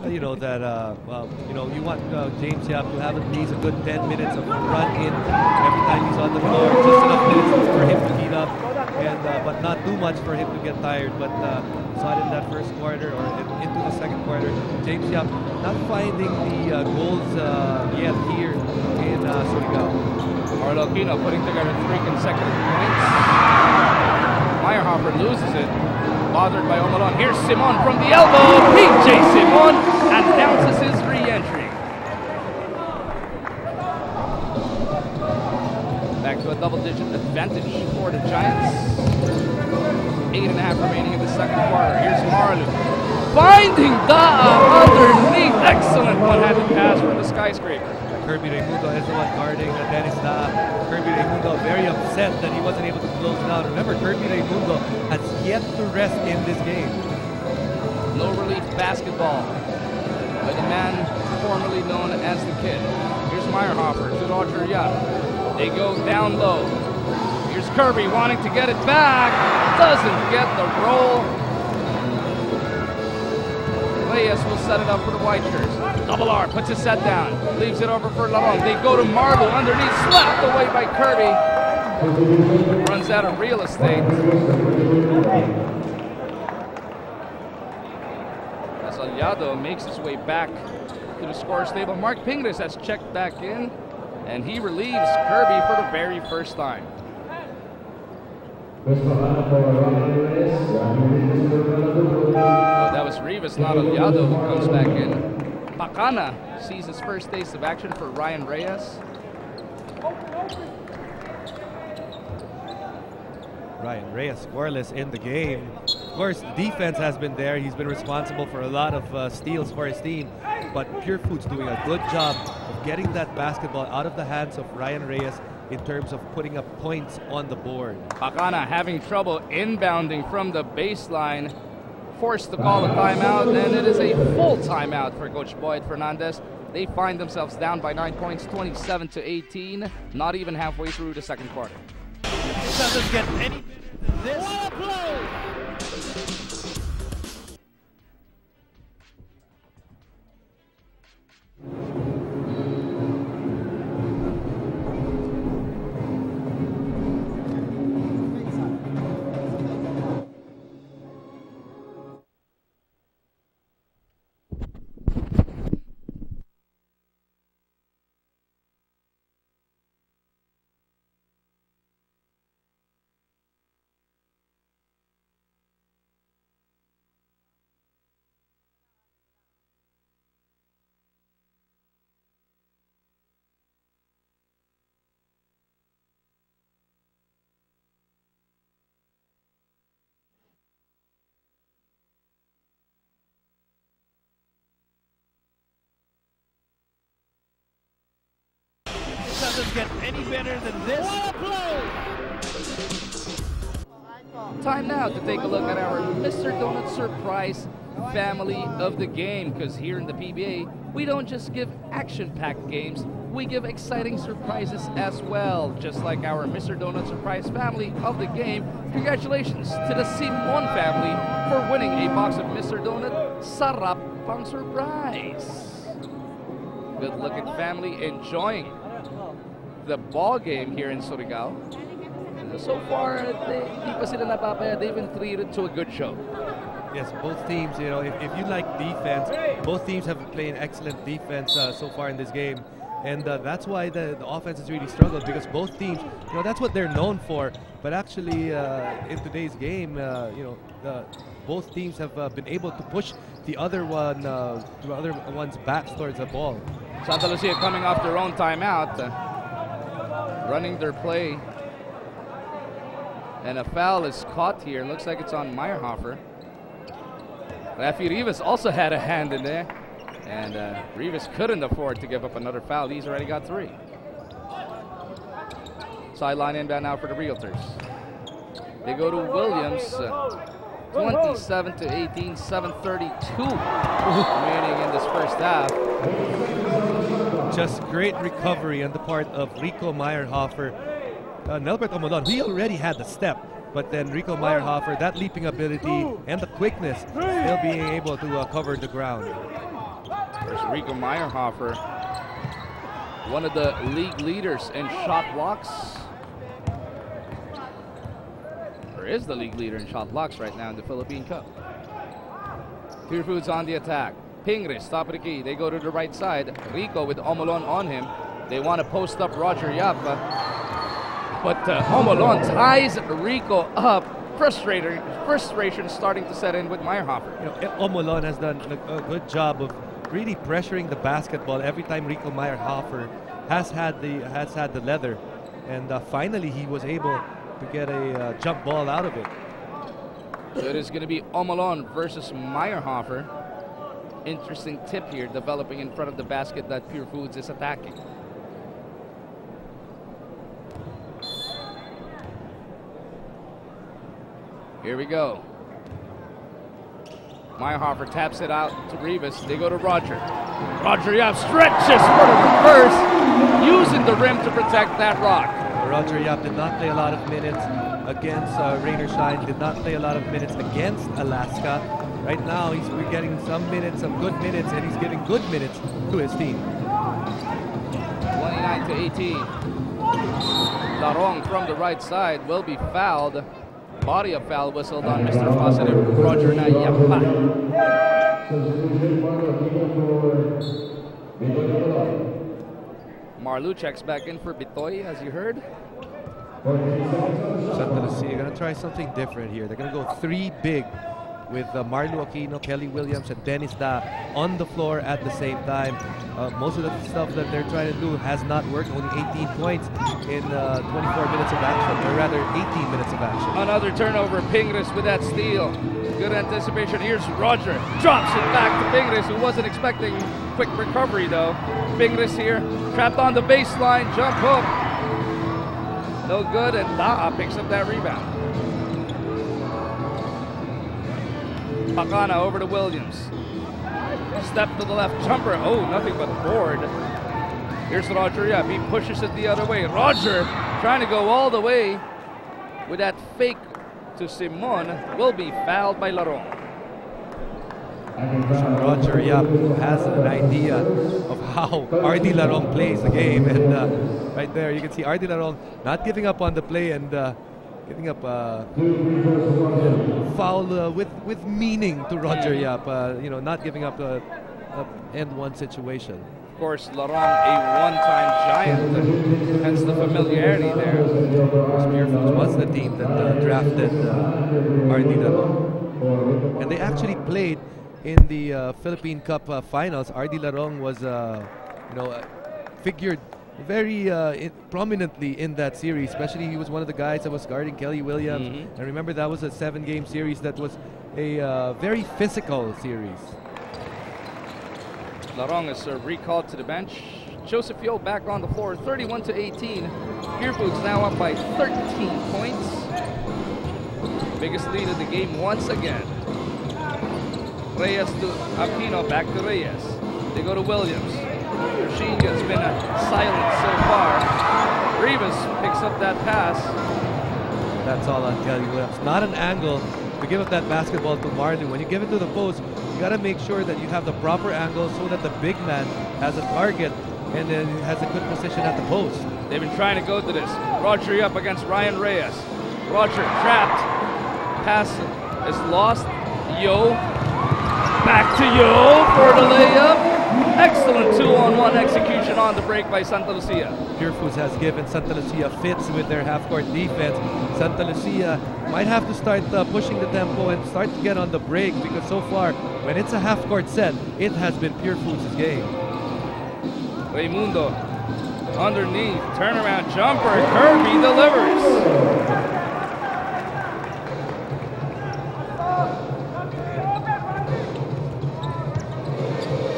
You know that you want James Yap to have at least a good 10 minutes of run in every time he's on the floor, just enough minutes for him to heat up, and but not too much for him to get tired. But saw it in that first quarter or into the second quarter. James Yap not finding the goals yet here in Surigao. Marlo Aquino putting together 3 consecutive points. Meyerhofer loses it. Bothered by Omolon. Here's Simon from the elbow. PJ Simon announces his re-entry. Back to a double-digit advantage for the Giants. 8.5 remaining in the second quarter. Here's Marlo. Finding Da underneath. Excellent one-handed pass from the skyscraper. Kirby Raimundo is the one guarding Dennis Da. Kirby Raimundo very upset that he wasn't able to close down. Remember, Kirby Raimundo has yet to rest in this game. No relief basketball by the man formerly known as the Kid. Here's Meyerhofer to Roger Young. They go down low. Here's Kirby wanting to get it back. Doesn't get the roll. Reyes will set it up for the white shirts. Double R puts his set down. Leaves it over for Larong. They go to Marlo underneath. Slapped away by Kirby. Runs out of real estate. As Aliado makes his way back to the scorer's table. Mark Pingres has checked back in. And he relieves Kirby for the very first time. That was Rivas, not Aliado, who comes back in. Pacana sees his first taste of action for Ryan Reyes. Ryan Reyes scoreless in the game. Of course, the defense has been there. He's been responsible for a lot of steals for his team. But Pure Foods doing a good job of getting that basketball out of the hands of Ryan Reyes in terms of putting up points on the board. Pacana having trouble inbounding from the baseline. Forced to call a timeout, and it is a full timeout for Coach Boyd Fernandez. They find themselves down by 9 points, 27-18, not even halfway through the second quarter. It doesn't get any better than this. What a play! doesn't get any better than this. What a play! Time now to take a look at our Mr. Donut Surprise family of the game, because here in the PBA, we don't just give action-packed games, we give exciting surprises as well, just like our Mr. Donut Surprise family of the game. Congratulations to the Simon family for winning a box of Mr. Donut Sarap Pang Surprise. Good-looking family enjoying the ball game here in Surigao. So far, di pa sila napapaya. They've been treated to a good show. Yes, both teams, you know, if you like defense, both teams have been playing excellent defense so far in this game. And that's why the offense has really struggled, because both teams, you know, that's what they're known for. But actually, in today's game, you know, both teams have been able to push the other one's backs towards the ball. Santa Lucia coming off their own timeout, running their play. And a foul is caught here. Looks like it's on Meyerhofer. Rafi Rivas also had a hand in there. And Rivas couldn't afford to give up another foul. He's already got 3. Sideline inbound now for the Realtors. They go to Williams. 27-18, 7:32 remaining in this first half. Just great recovery on the part of Rico Meyerhofer. Nelbert Omolon, he already had the step, but then Rico Meyerhofer, that leaping ability and the quickness, still being able to cover the ground. There's Rico Meyerhofer, one of the league leaders in shot blocks. Or is the league leader in shot blocks right now in the Philippine Cup. Pure Foods on the attack. Pingris, top of the key. They go to the right side. Rico with Omolon on him. They want to post up Roger Yap. But Omolon ties Rico up. Frustration starting to set in with Meyerhofer. You know, Omolon has done a good job of really pressuring the basketball every time Rico Meyerhofer has had the leather, and finally he was able to get a jump ball out of it. So it is going to be Omolon versus Meyerhofer. Interesting tip here developing in front of the basket that Pure Foods is attacking. Here we go. Meyerhofer taps it out to Rivas. They go to Roger. Roger Yap stretches for the reverse, using the rim to protect that rock. Roger Yap did not play a lot of minutes against Rainer Shine, did not play a lot of minutes against Alaska. Right now, we're getting some minutes, some good minutes, and he's giving good minutes to his team. 29-18. Larong from the right side will be fouled. Body of foul whistled on Mr. Positive Roger Nayapa. Marlu checks back in for Bitoy, as you heard. Santa Lucia going to try something different here. They're going to go 3 big with Marlu Aquino, Kelly Williams, and Dennis Da on the floor at the same time. Most of the stuff that they're trying to do has not worked. Only 18 points in 24 minutes of action, or rather 18 minutes of action. Another turnover, Pingris with that steal. Good anticipation. Here's Roger. Drops it back to Pingris, who wasn't expecting quick recovery though. Pingris here, trapped on the baseline, jump hook. No good, and Daa picks up that rebound. Pakana over to Williams. Step to the left, jumper. Oh, nothing but board. Here's Roger Yap. He pushes it the other way. Roger trying to go all the way with that fake to Simon. Will be fouled by Larong. Roger Yap has an idea of how Ardi Larong plays the game, and right there you can see Ardi Larong not giving up on the play and giving up foul with meaning to Roger Yap. You know, not giving up a end one situation. Of course, Larong, a one-time giant, hence the familiarity there. Pure Foods was the team that drafted Ardi Larong, and they actually played in the Philippine Cup finals. Ardi Larong was, you know, figured very prominently in that series. Especially, he was one of the guys that was guarding Kelly Williams. I remember that was a 7-game series that was a very physical series. Larong is recalled to the bench. Joseph Yo back on the floor, 31-18. Pure Foods now up by 13 points. Biggest lead of the game once again. Reyes to Aquino, back to Reyes. They go to Williams. Rashid's been silent so far. Rivas picks up that pass. That's all on Kelly Williams. Not an angle to give up that basketball to Marlon. When you give it to the post, you got to make sure that you have the proper angle so that the big man has a target and then has a good position at the post. They've been trying to go to this. Roger up against Ryan Reyes. Roger trapped. Pass is lost. Yo. Back to Yo for the layup. Excellent 2-on-1 execution on the break by Santa Lucia. Pure Foods has given Santa Lucia fits with their half-court defense. Santa Lucia might have to start pushing the tempo and start to get on the break, because so far, when it's a half-court set, it has been Pure Foods' game. Raimundo underneath, turnaround jumper, Kirby delivers.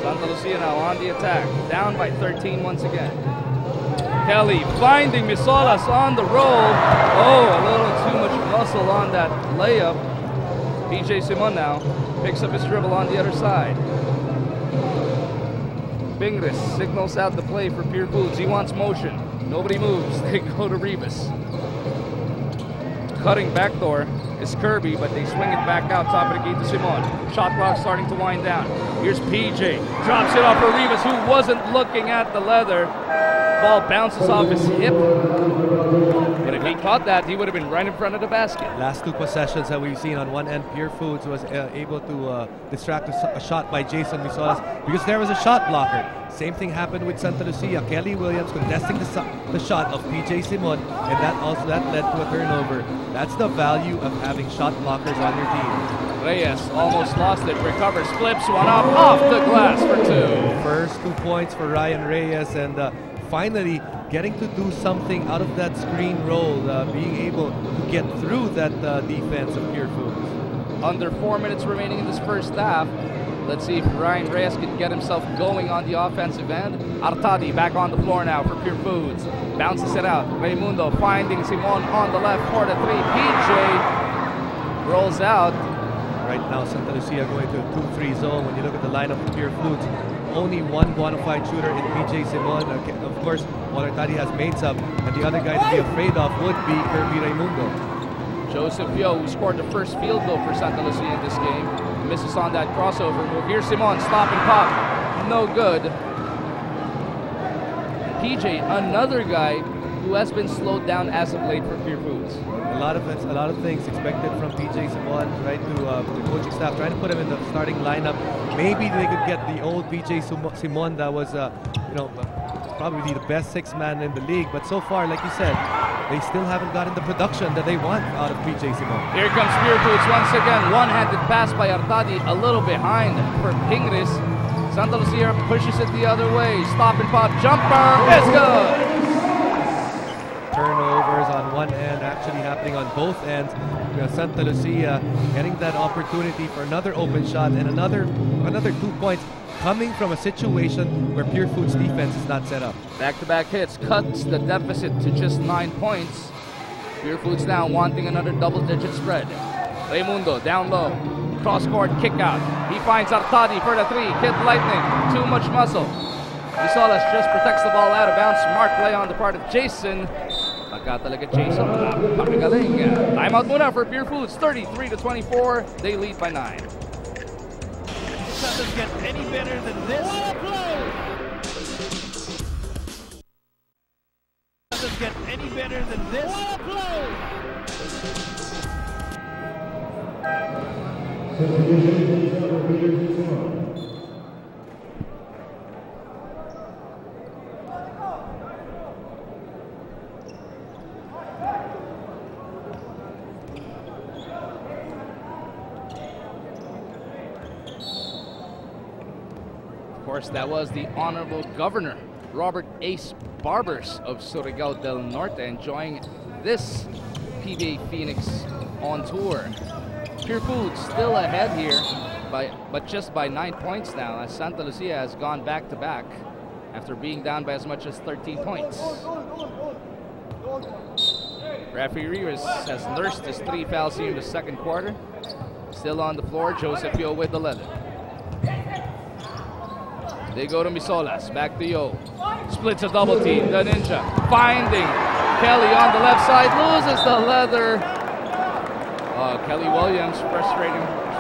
Santa Lucia now on the attack, down by 13 once again. Kelly finding Misolas on the roll. Oh, a little too much muscle on that layup. PJ Simon now picks up his dribble on the other side. Bingris signals out the play for Pure Foods. He wants motion. Nobody moves. They go to Rivas. Cutting backdoor is Kirby, but they swing it back out top of the key to Simon. Shot clock starting to wind down. Here's PJ. Drops it off for Rivas, who wasn't looking at the leather. Ball bounces off his hip. And if he caught that, he would have been right in front of the basket. Last two possessions that we've seen on one end, Pure Foods was able to distract a shot by Jason Misolas because there was a shot blocker. Same thing happened with Santa Lucia. Kelly Williams contesting the shot of PJ Simon, and that led to a turnover. That's the value of having shot blockers on your team. Reyes almost lost it, recovers, flips one up, off the glass for two. First 2 points for Ryan Reyes, and finally getting to do something out of that screen roll, being able to get through that defense of Pure Foods. Under 4 minutes remaining in this first half. Let's see if Ryan Reyes can get himself going on the offensive end. Artadi back on the floor now for Pure Foods. Bounces it out. Raimundo finding Simon on the left for the three. PJ rolls out. Right now, Santa Lucia going to a 2-3 zone. When you look at the lineup of Pure Foods, only one bona fide shooter in PJ Simon. Of course, Artadi has mates up, and the other guy to be afraid of would be Kirby Raimundo. Joseph Yo, who scored the first field goal for Santa Lucia in this game, misses on that crossover move. Here's Simon, stop and pop, no good. PJ, another guy who has been slowed down as of late for Pure Foods. A lot of things expected from PJ Simon, right? To the coaching staff trying to put him in the starting lineup. Maybe they could get the old PJ Simon that was, probably the best sixth man in the league. But so far, like you said, they still haven't gotten the production that they want out of PJ Simon. Here comes Pure Foods once again. One-handed pass by Artadi, a little behind for Pingris. Santa Lucia pushes it the other way. Stop and pop jumper is good. Turnovers on one end actually happening on both ends. Santa Lucia getting that opportunity for another open shot and another 2 points coming from a situation where Pure Foods defense is not set up. Back-to-back hits cuts the deficit to just 9 points. Pure Foods now wanting another double-digit spread. Raimundo down low. Cross-court kick out. He finds Artadi for the three. Hit lightning. Too much muscle. Misolas just protects the ball out of bounds. Smart play on the part of Jason. Pagka talaga Jason. Napakagaling. Timeout muna for Pure Foods. 33-24. They lead by 9. It doesn't get any better than this. Doesn't get any better than this. Of course, that was the Honorable Governor, Robert Ace Barbers of Surigao del Norte, enjoying this PBA Phoenix on tour. Pure Foods still ahead here, but just by 9 points now, as Santa Lucia has gone back-to-back. after being down by as much as 13 points. Referee Rivas has nursed his 3 fouls here in the second quarter. Still on the floor, Joseph Yo with the leather. They go to Misolas, back to Yo. Splits a double team, the Ninja finding Kelly on the left side, loses the leather. Kelly Williams,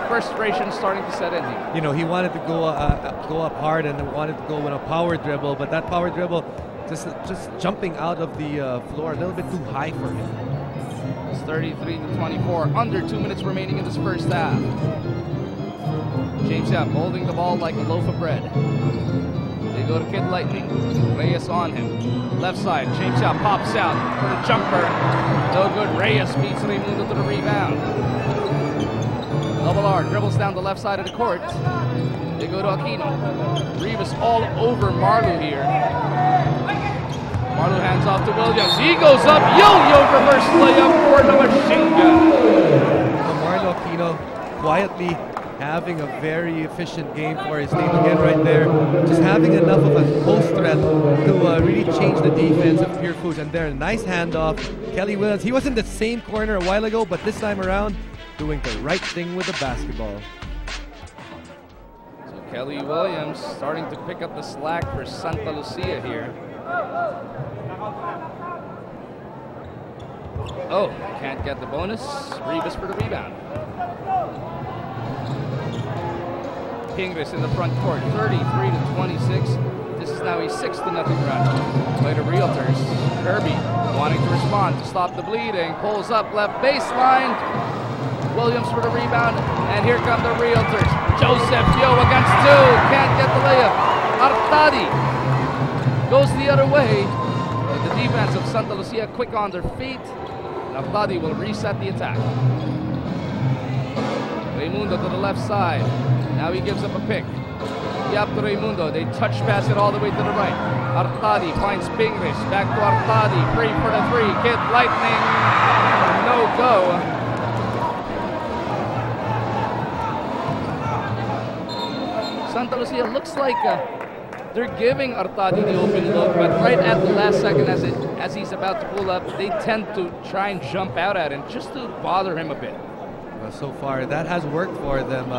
frustration starting to set in here. You know, he wanted to go up hard and wanted to go with a power dribble, but that power dribble just jumping out of the floor a little bit too high for him. It's 33-24, under 2 minutes remaining in this first half. James Yap holding the ball like a loaf of bread. They go to Kid Lightning. Reyes on him. Left side, James Yap pops out for the jumper. No good. Reyes beats Raimundo to the rebound. Double R dribbles down the left side of the court. They go to Aquino. Rivas all over Marlu here. Marlu hands off to Williams. He goes up. Yo-yo reverse layup for the machine gun. Marlu Aquino quietly having a very efficient game for his team again right there. Just having enough of a post threat to really change the defense of Pure Foods. And there, a nice handoff. Kelly Williams, he was in the same corner a while ago, but this time around, doing the right thing with the basketball. So Kelly Williams starting to pick up the slack for Santa Lucia here. Oh, can't get the bonus. Rivas for the rebound. Pingris in the front court, 33-26. This is now a 6-0 run by the Realtors. Kirby wanting to respond to stop the bleeding. Pulls up left baseline. Williams for the rebound. And here come the Realtors. Joseph Yo against 2. Can't get the layup. Artadi goes the other way. But the defense of Santa Lucia quick on their feet. And Artadi will reset the attack. Raimundo to the left side. Now he gives up a pick. Yap to Raimundo. They touch pass it all the way to the right. Artadi finds Pingris. Back to Artadi. Free for the 3. Kid Lightning. No go. Santa Lucia looks like they're giving Artadi the open look, but right at the last second as he's about to pull up, they tend to try and jump out at him just to bother him a bit. So far, that has worked for them.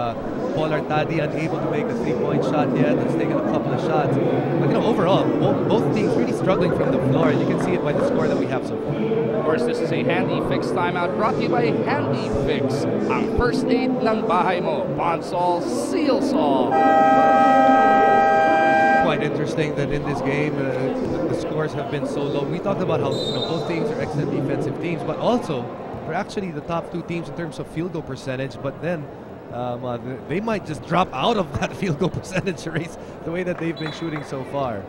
Paul Artadi unable to make a 3-point shot yet. It's taken a couple of shots. But you know, overall, both teams really struggling from the floor. You can see it by the score that we have so far. Of course, this is a Handy Fix timeout brought to you by Handy Fix. Ang first aid ng bahay mo. Bonsol, Sealsol. Quite interesting that in this game, the scores have been so low. We talked about how both teams are excellent defensive teams, but also they're actually the top 2 teams in terms of field goal percentage, but then they might just drop out of that field goal percentage race the way that they've been shooting so far.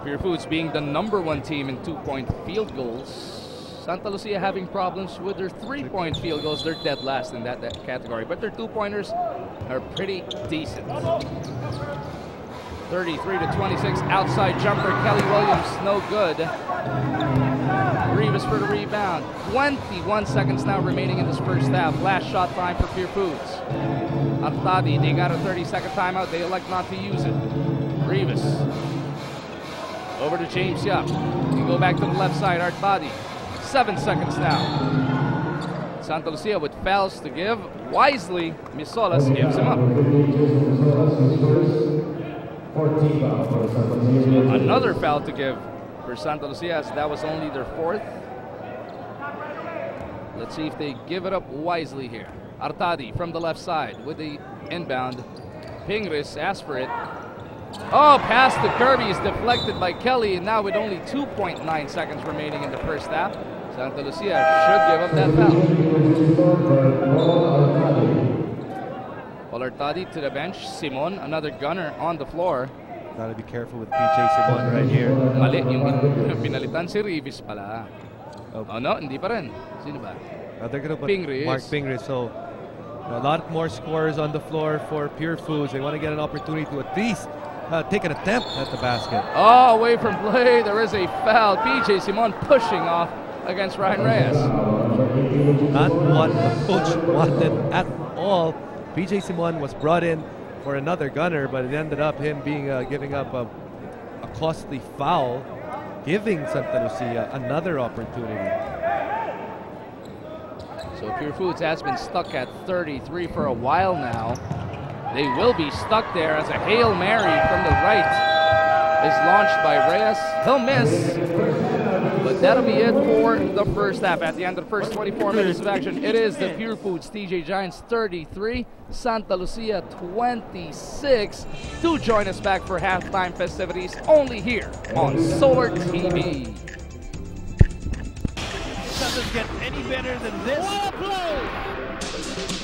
Pure Foods being the #1 team in 2-point field goals. Santa Lucia having problems with their 3-point field goals. They're dead last in that category, but their 2-pointers are pretty decent. 33-26, outside jumper, Kelly Williams, no good. Rivas for the rebound. 21 seconds now remaining in this first half. Last shot time for Pure Foods. Artadi, they got a 30-second timeout. They elect not to use it. Rivas. Over to James Yap. We go back to the left side. Artadi. 7 seconds now. Santa Lucia with fouls to give. Wisely, Misolas gives him up. Another foul to give for Santa Lucia, as that was only their 4th. Let's see if they give it up wisely here. Artadi from the left side with the inbound. Pingris asks for it. Oh, pass to Kirby is deflected by Kelly, and now with only 2.9 seconds remaining in the first half, Santa Lucia should give up that foul. Paul Artadi to the bench. Simon, another gunner on the floor. Gotta be careful with PJ Simon right here. Mali yung pinalitan si Rivas pala. Oh no, hindi pa rin. Sino ba? They're gonna put Pingris. Mark Pingris. So a lot more scorers on the floor for Pure Foods. They want to get an opportunity to at least take an attempt at the basket. Oh, away from play. There is a foul. PJ Simon pushing off against Ryan Reyes. Not what the coach wanted at all. PJ Simon was brought in for another gunner, but it ended up him being giving up a costly foul, giving Santa Lucia another opportunity. So Pure Foods has been stuck at 33 for a while now. They will be stuck there as a Hail Mary from the right is launched by Reyes. He'll miss, but that'll be it for the first half. At the end of the first 24 minutes of action, it is the Pure Foods TJ Giants 33, Santa Lucia 26. Do join us back for halftime festivities only here on Solar TV. Doesn't get any better than this. What a play!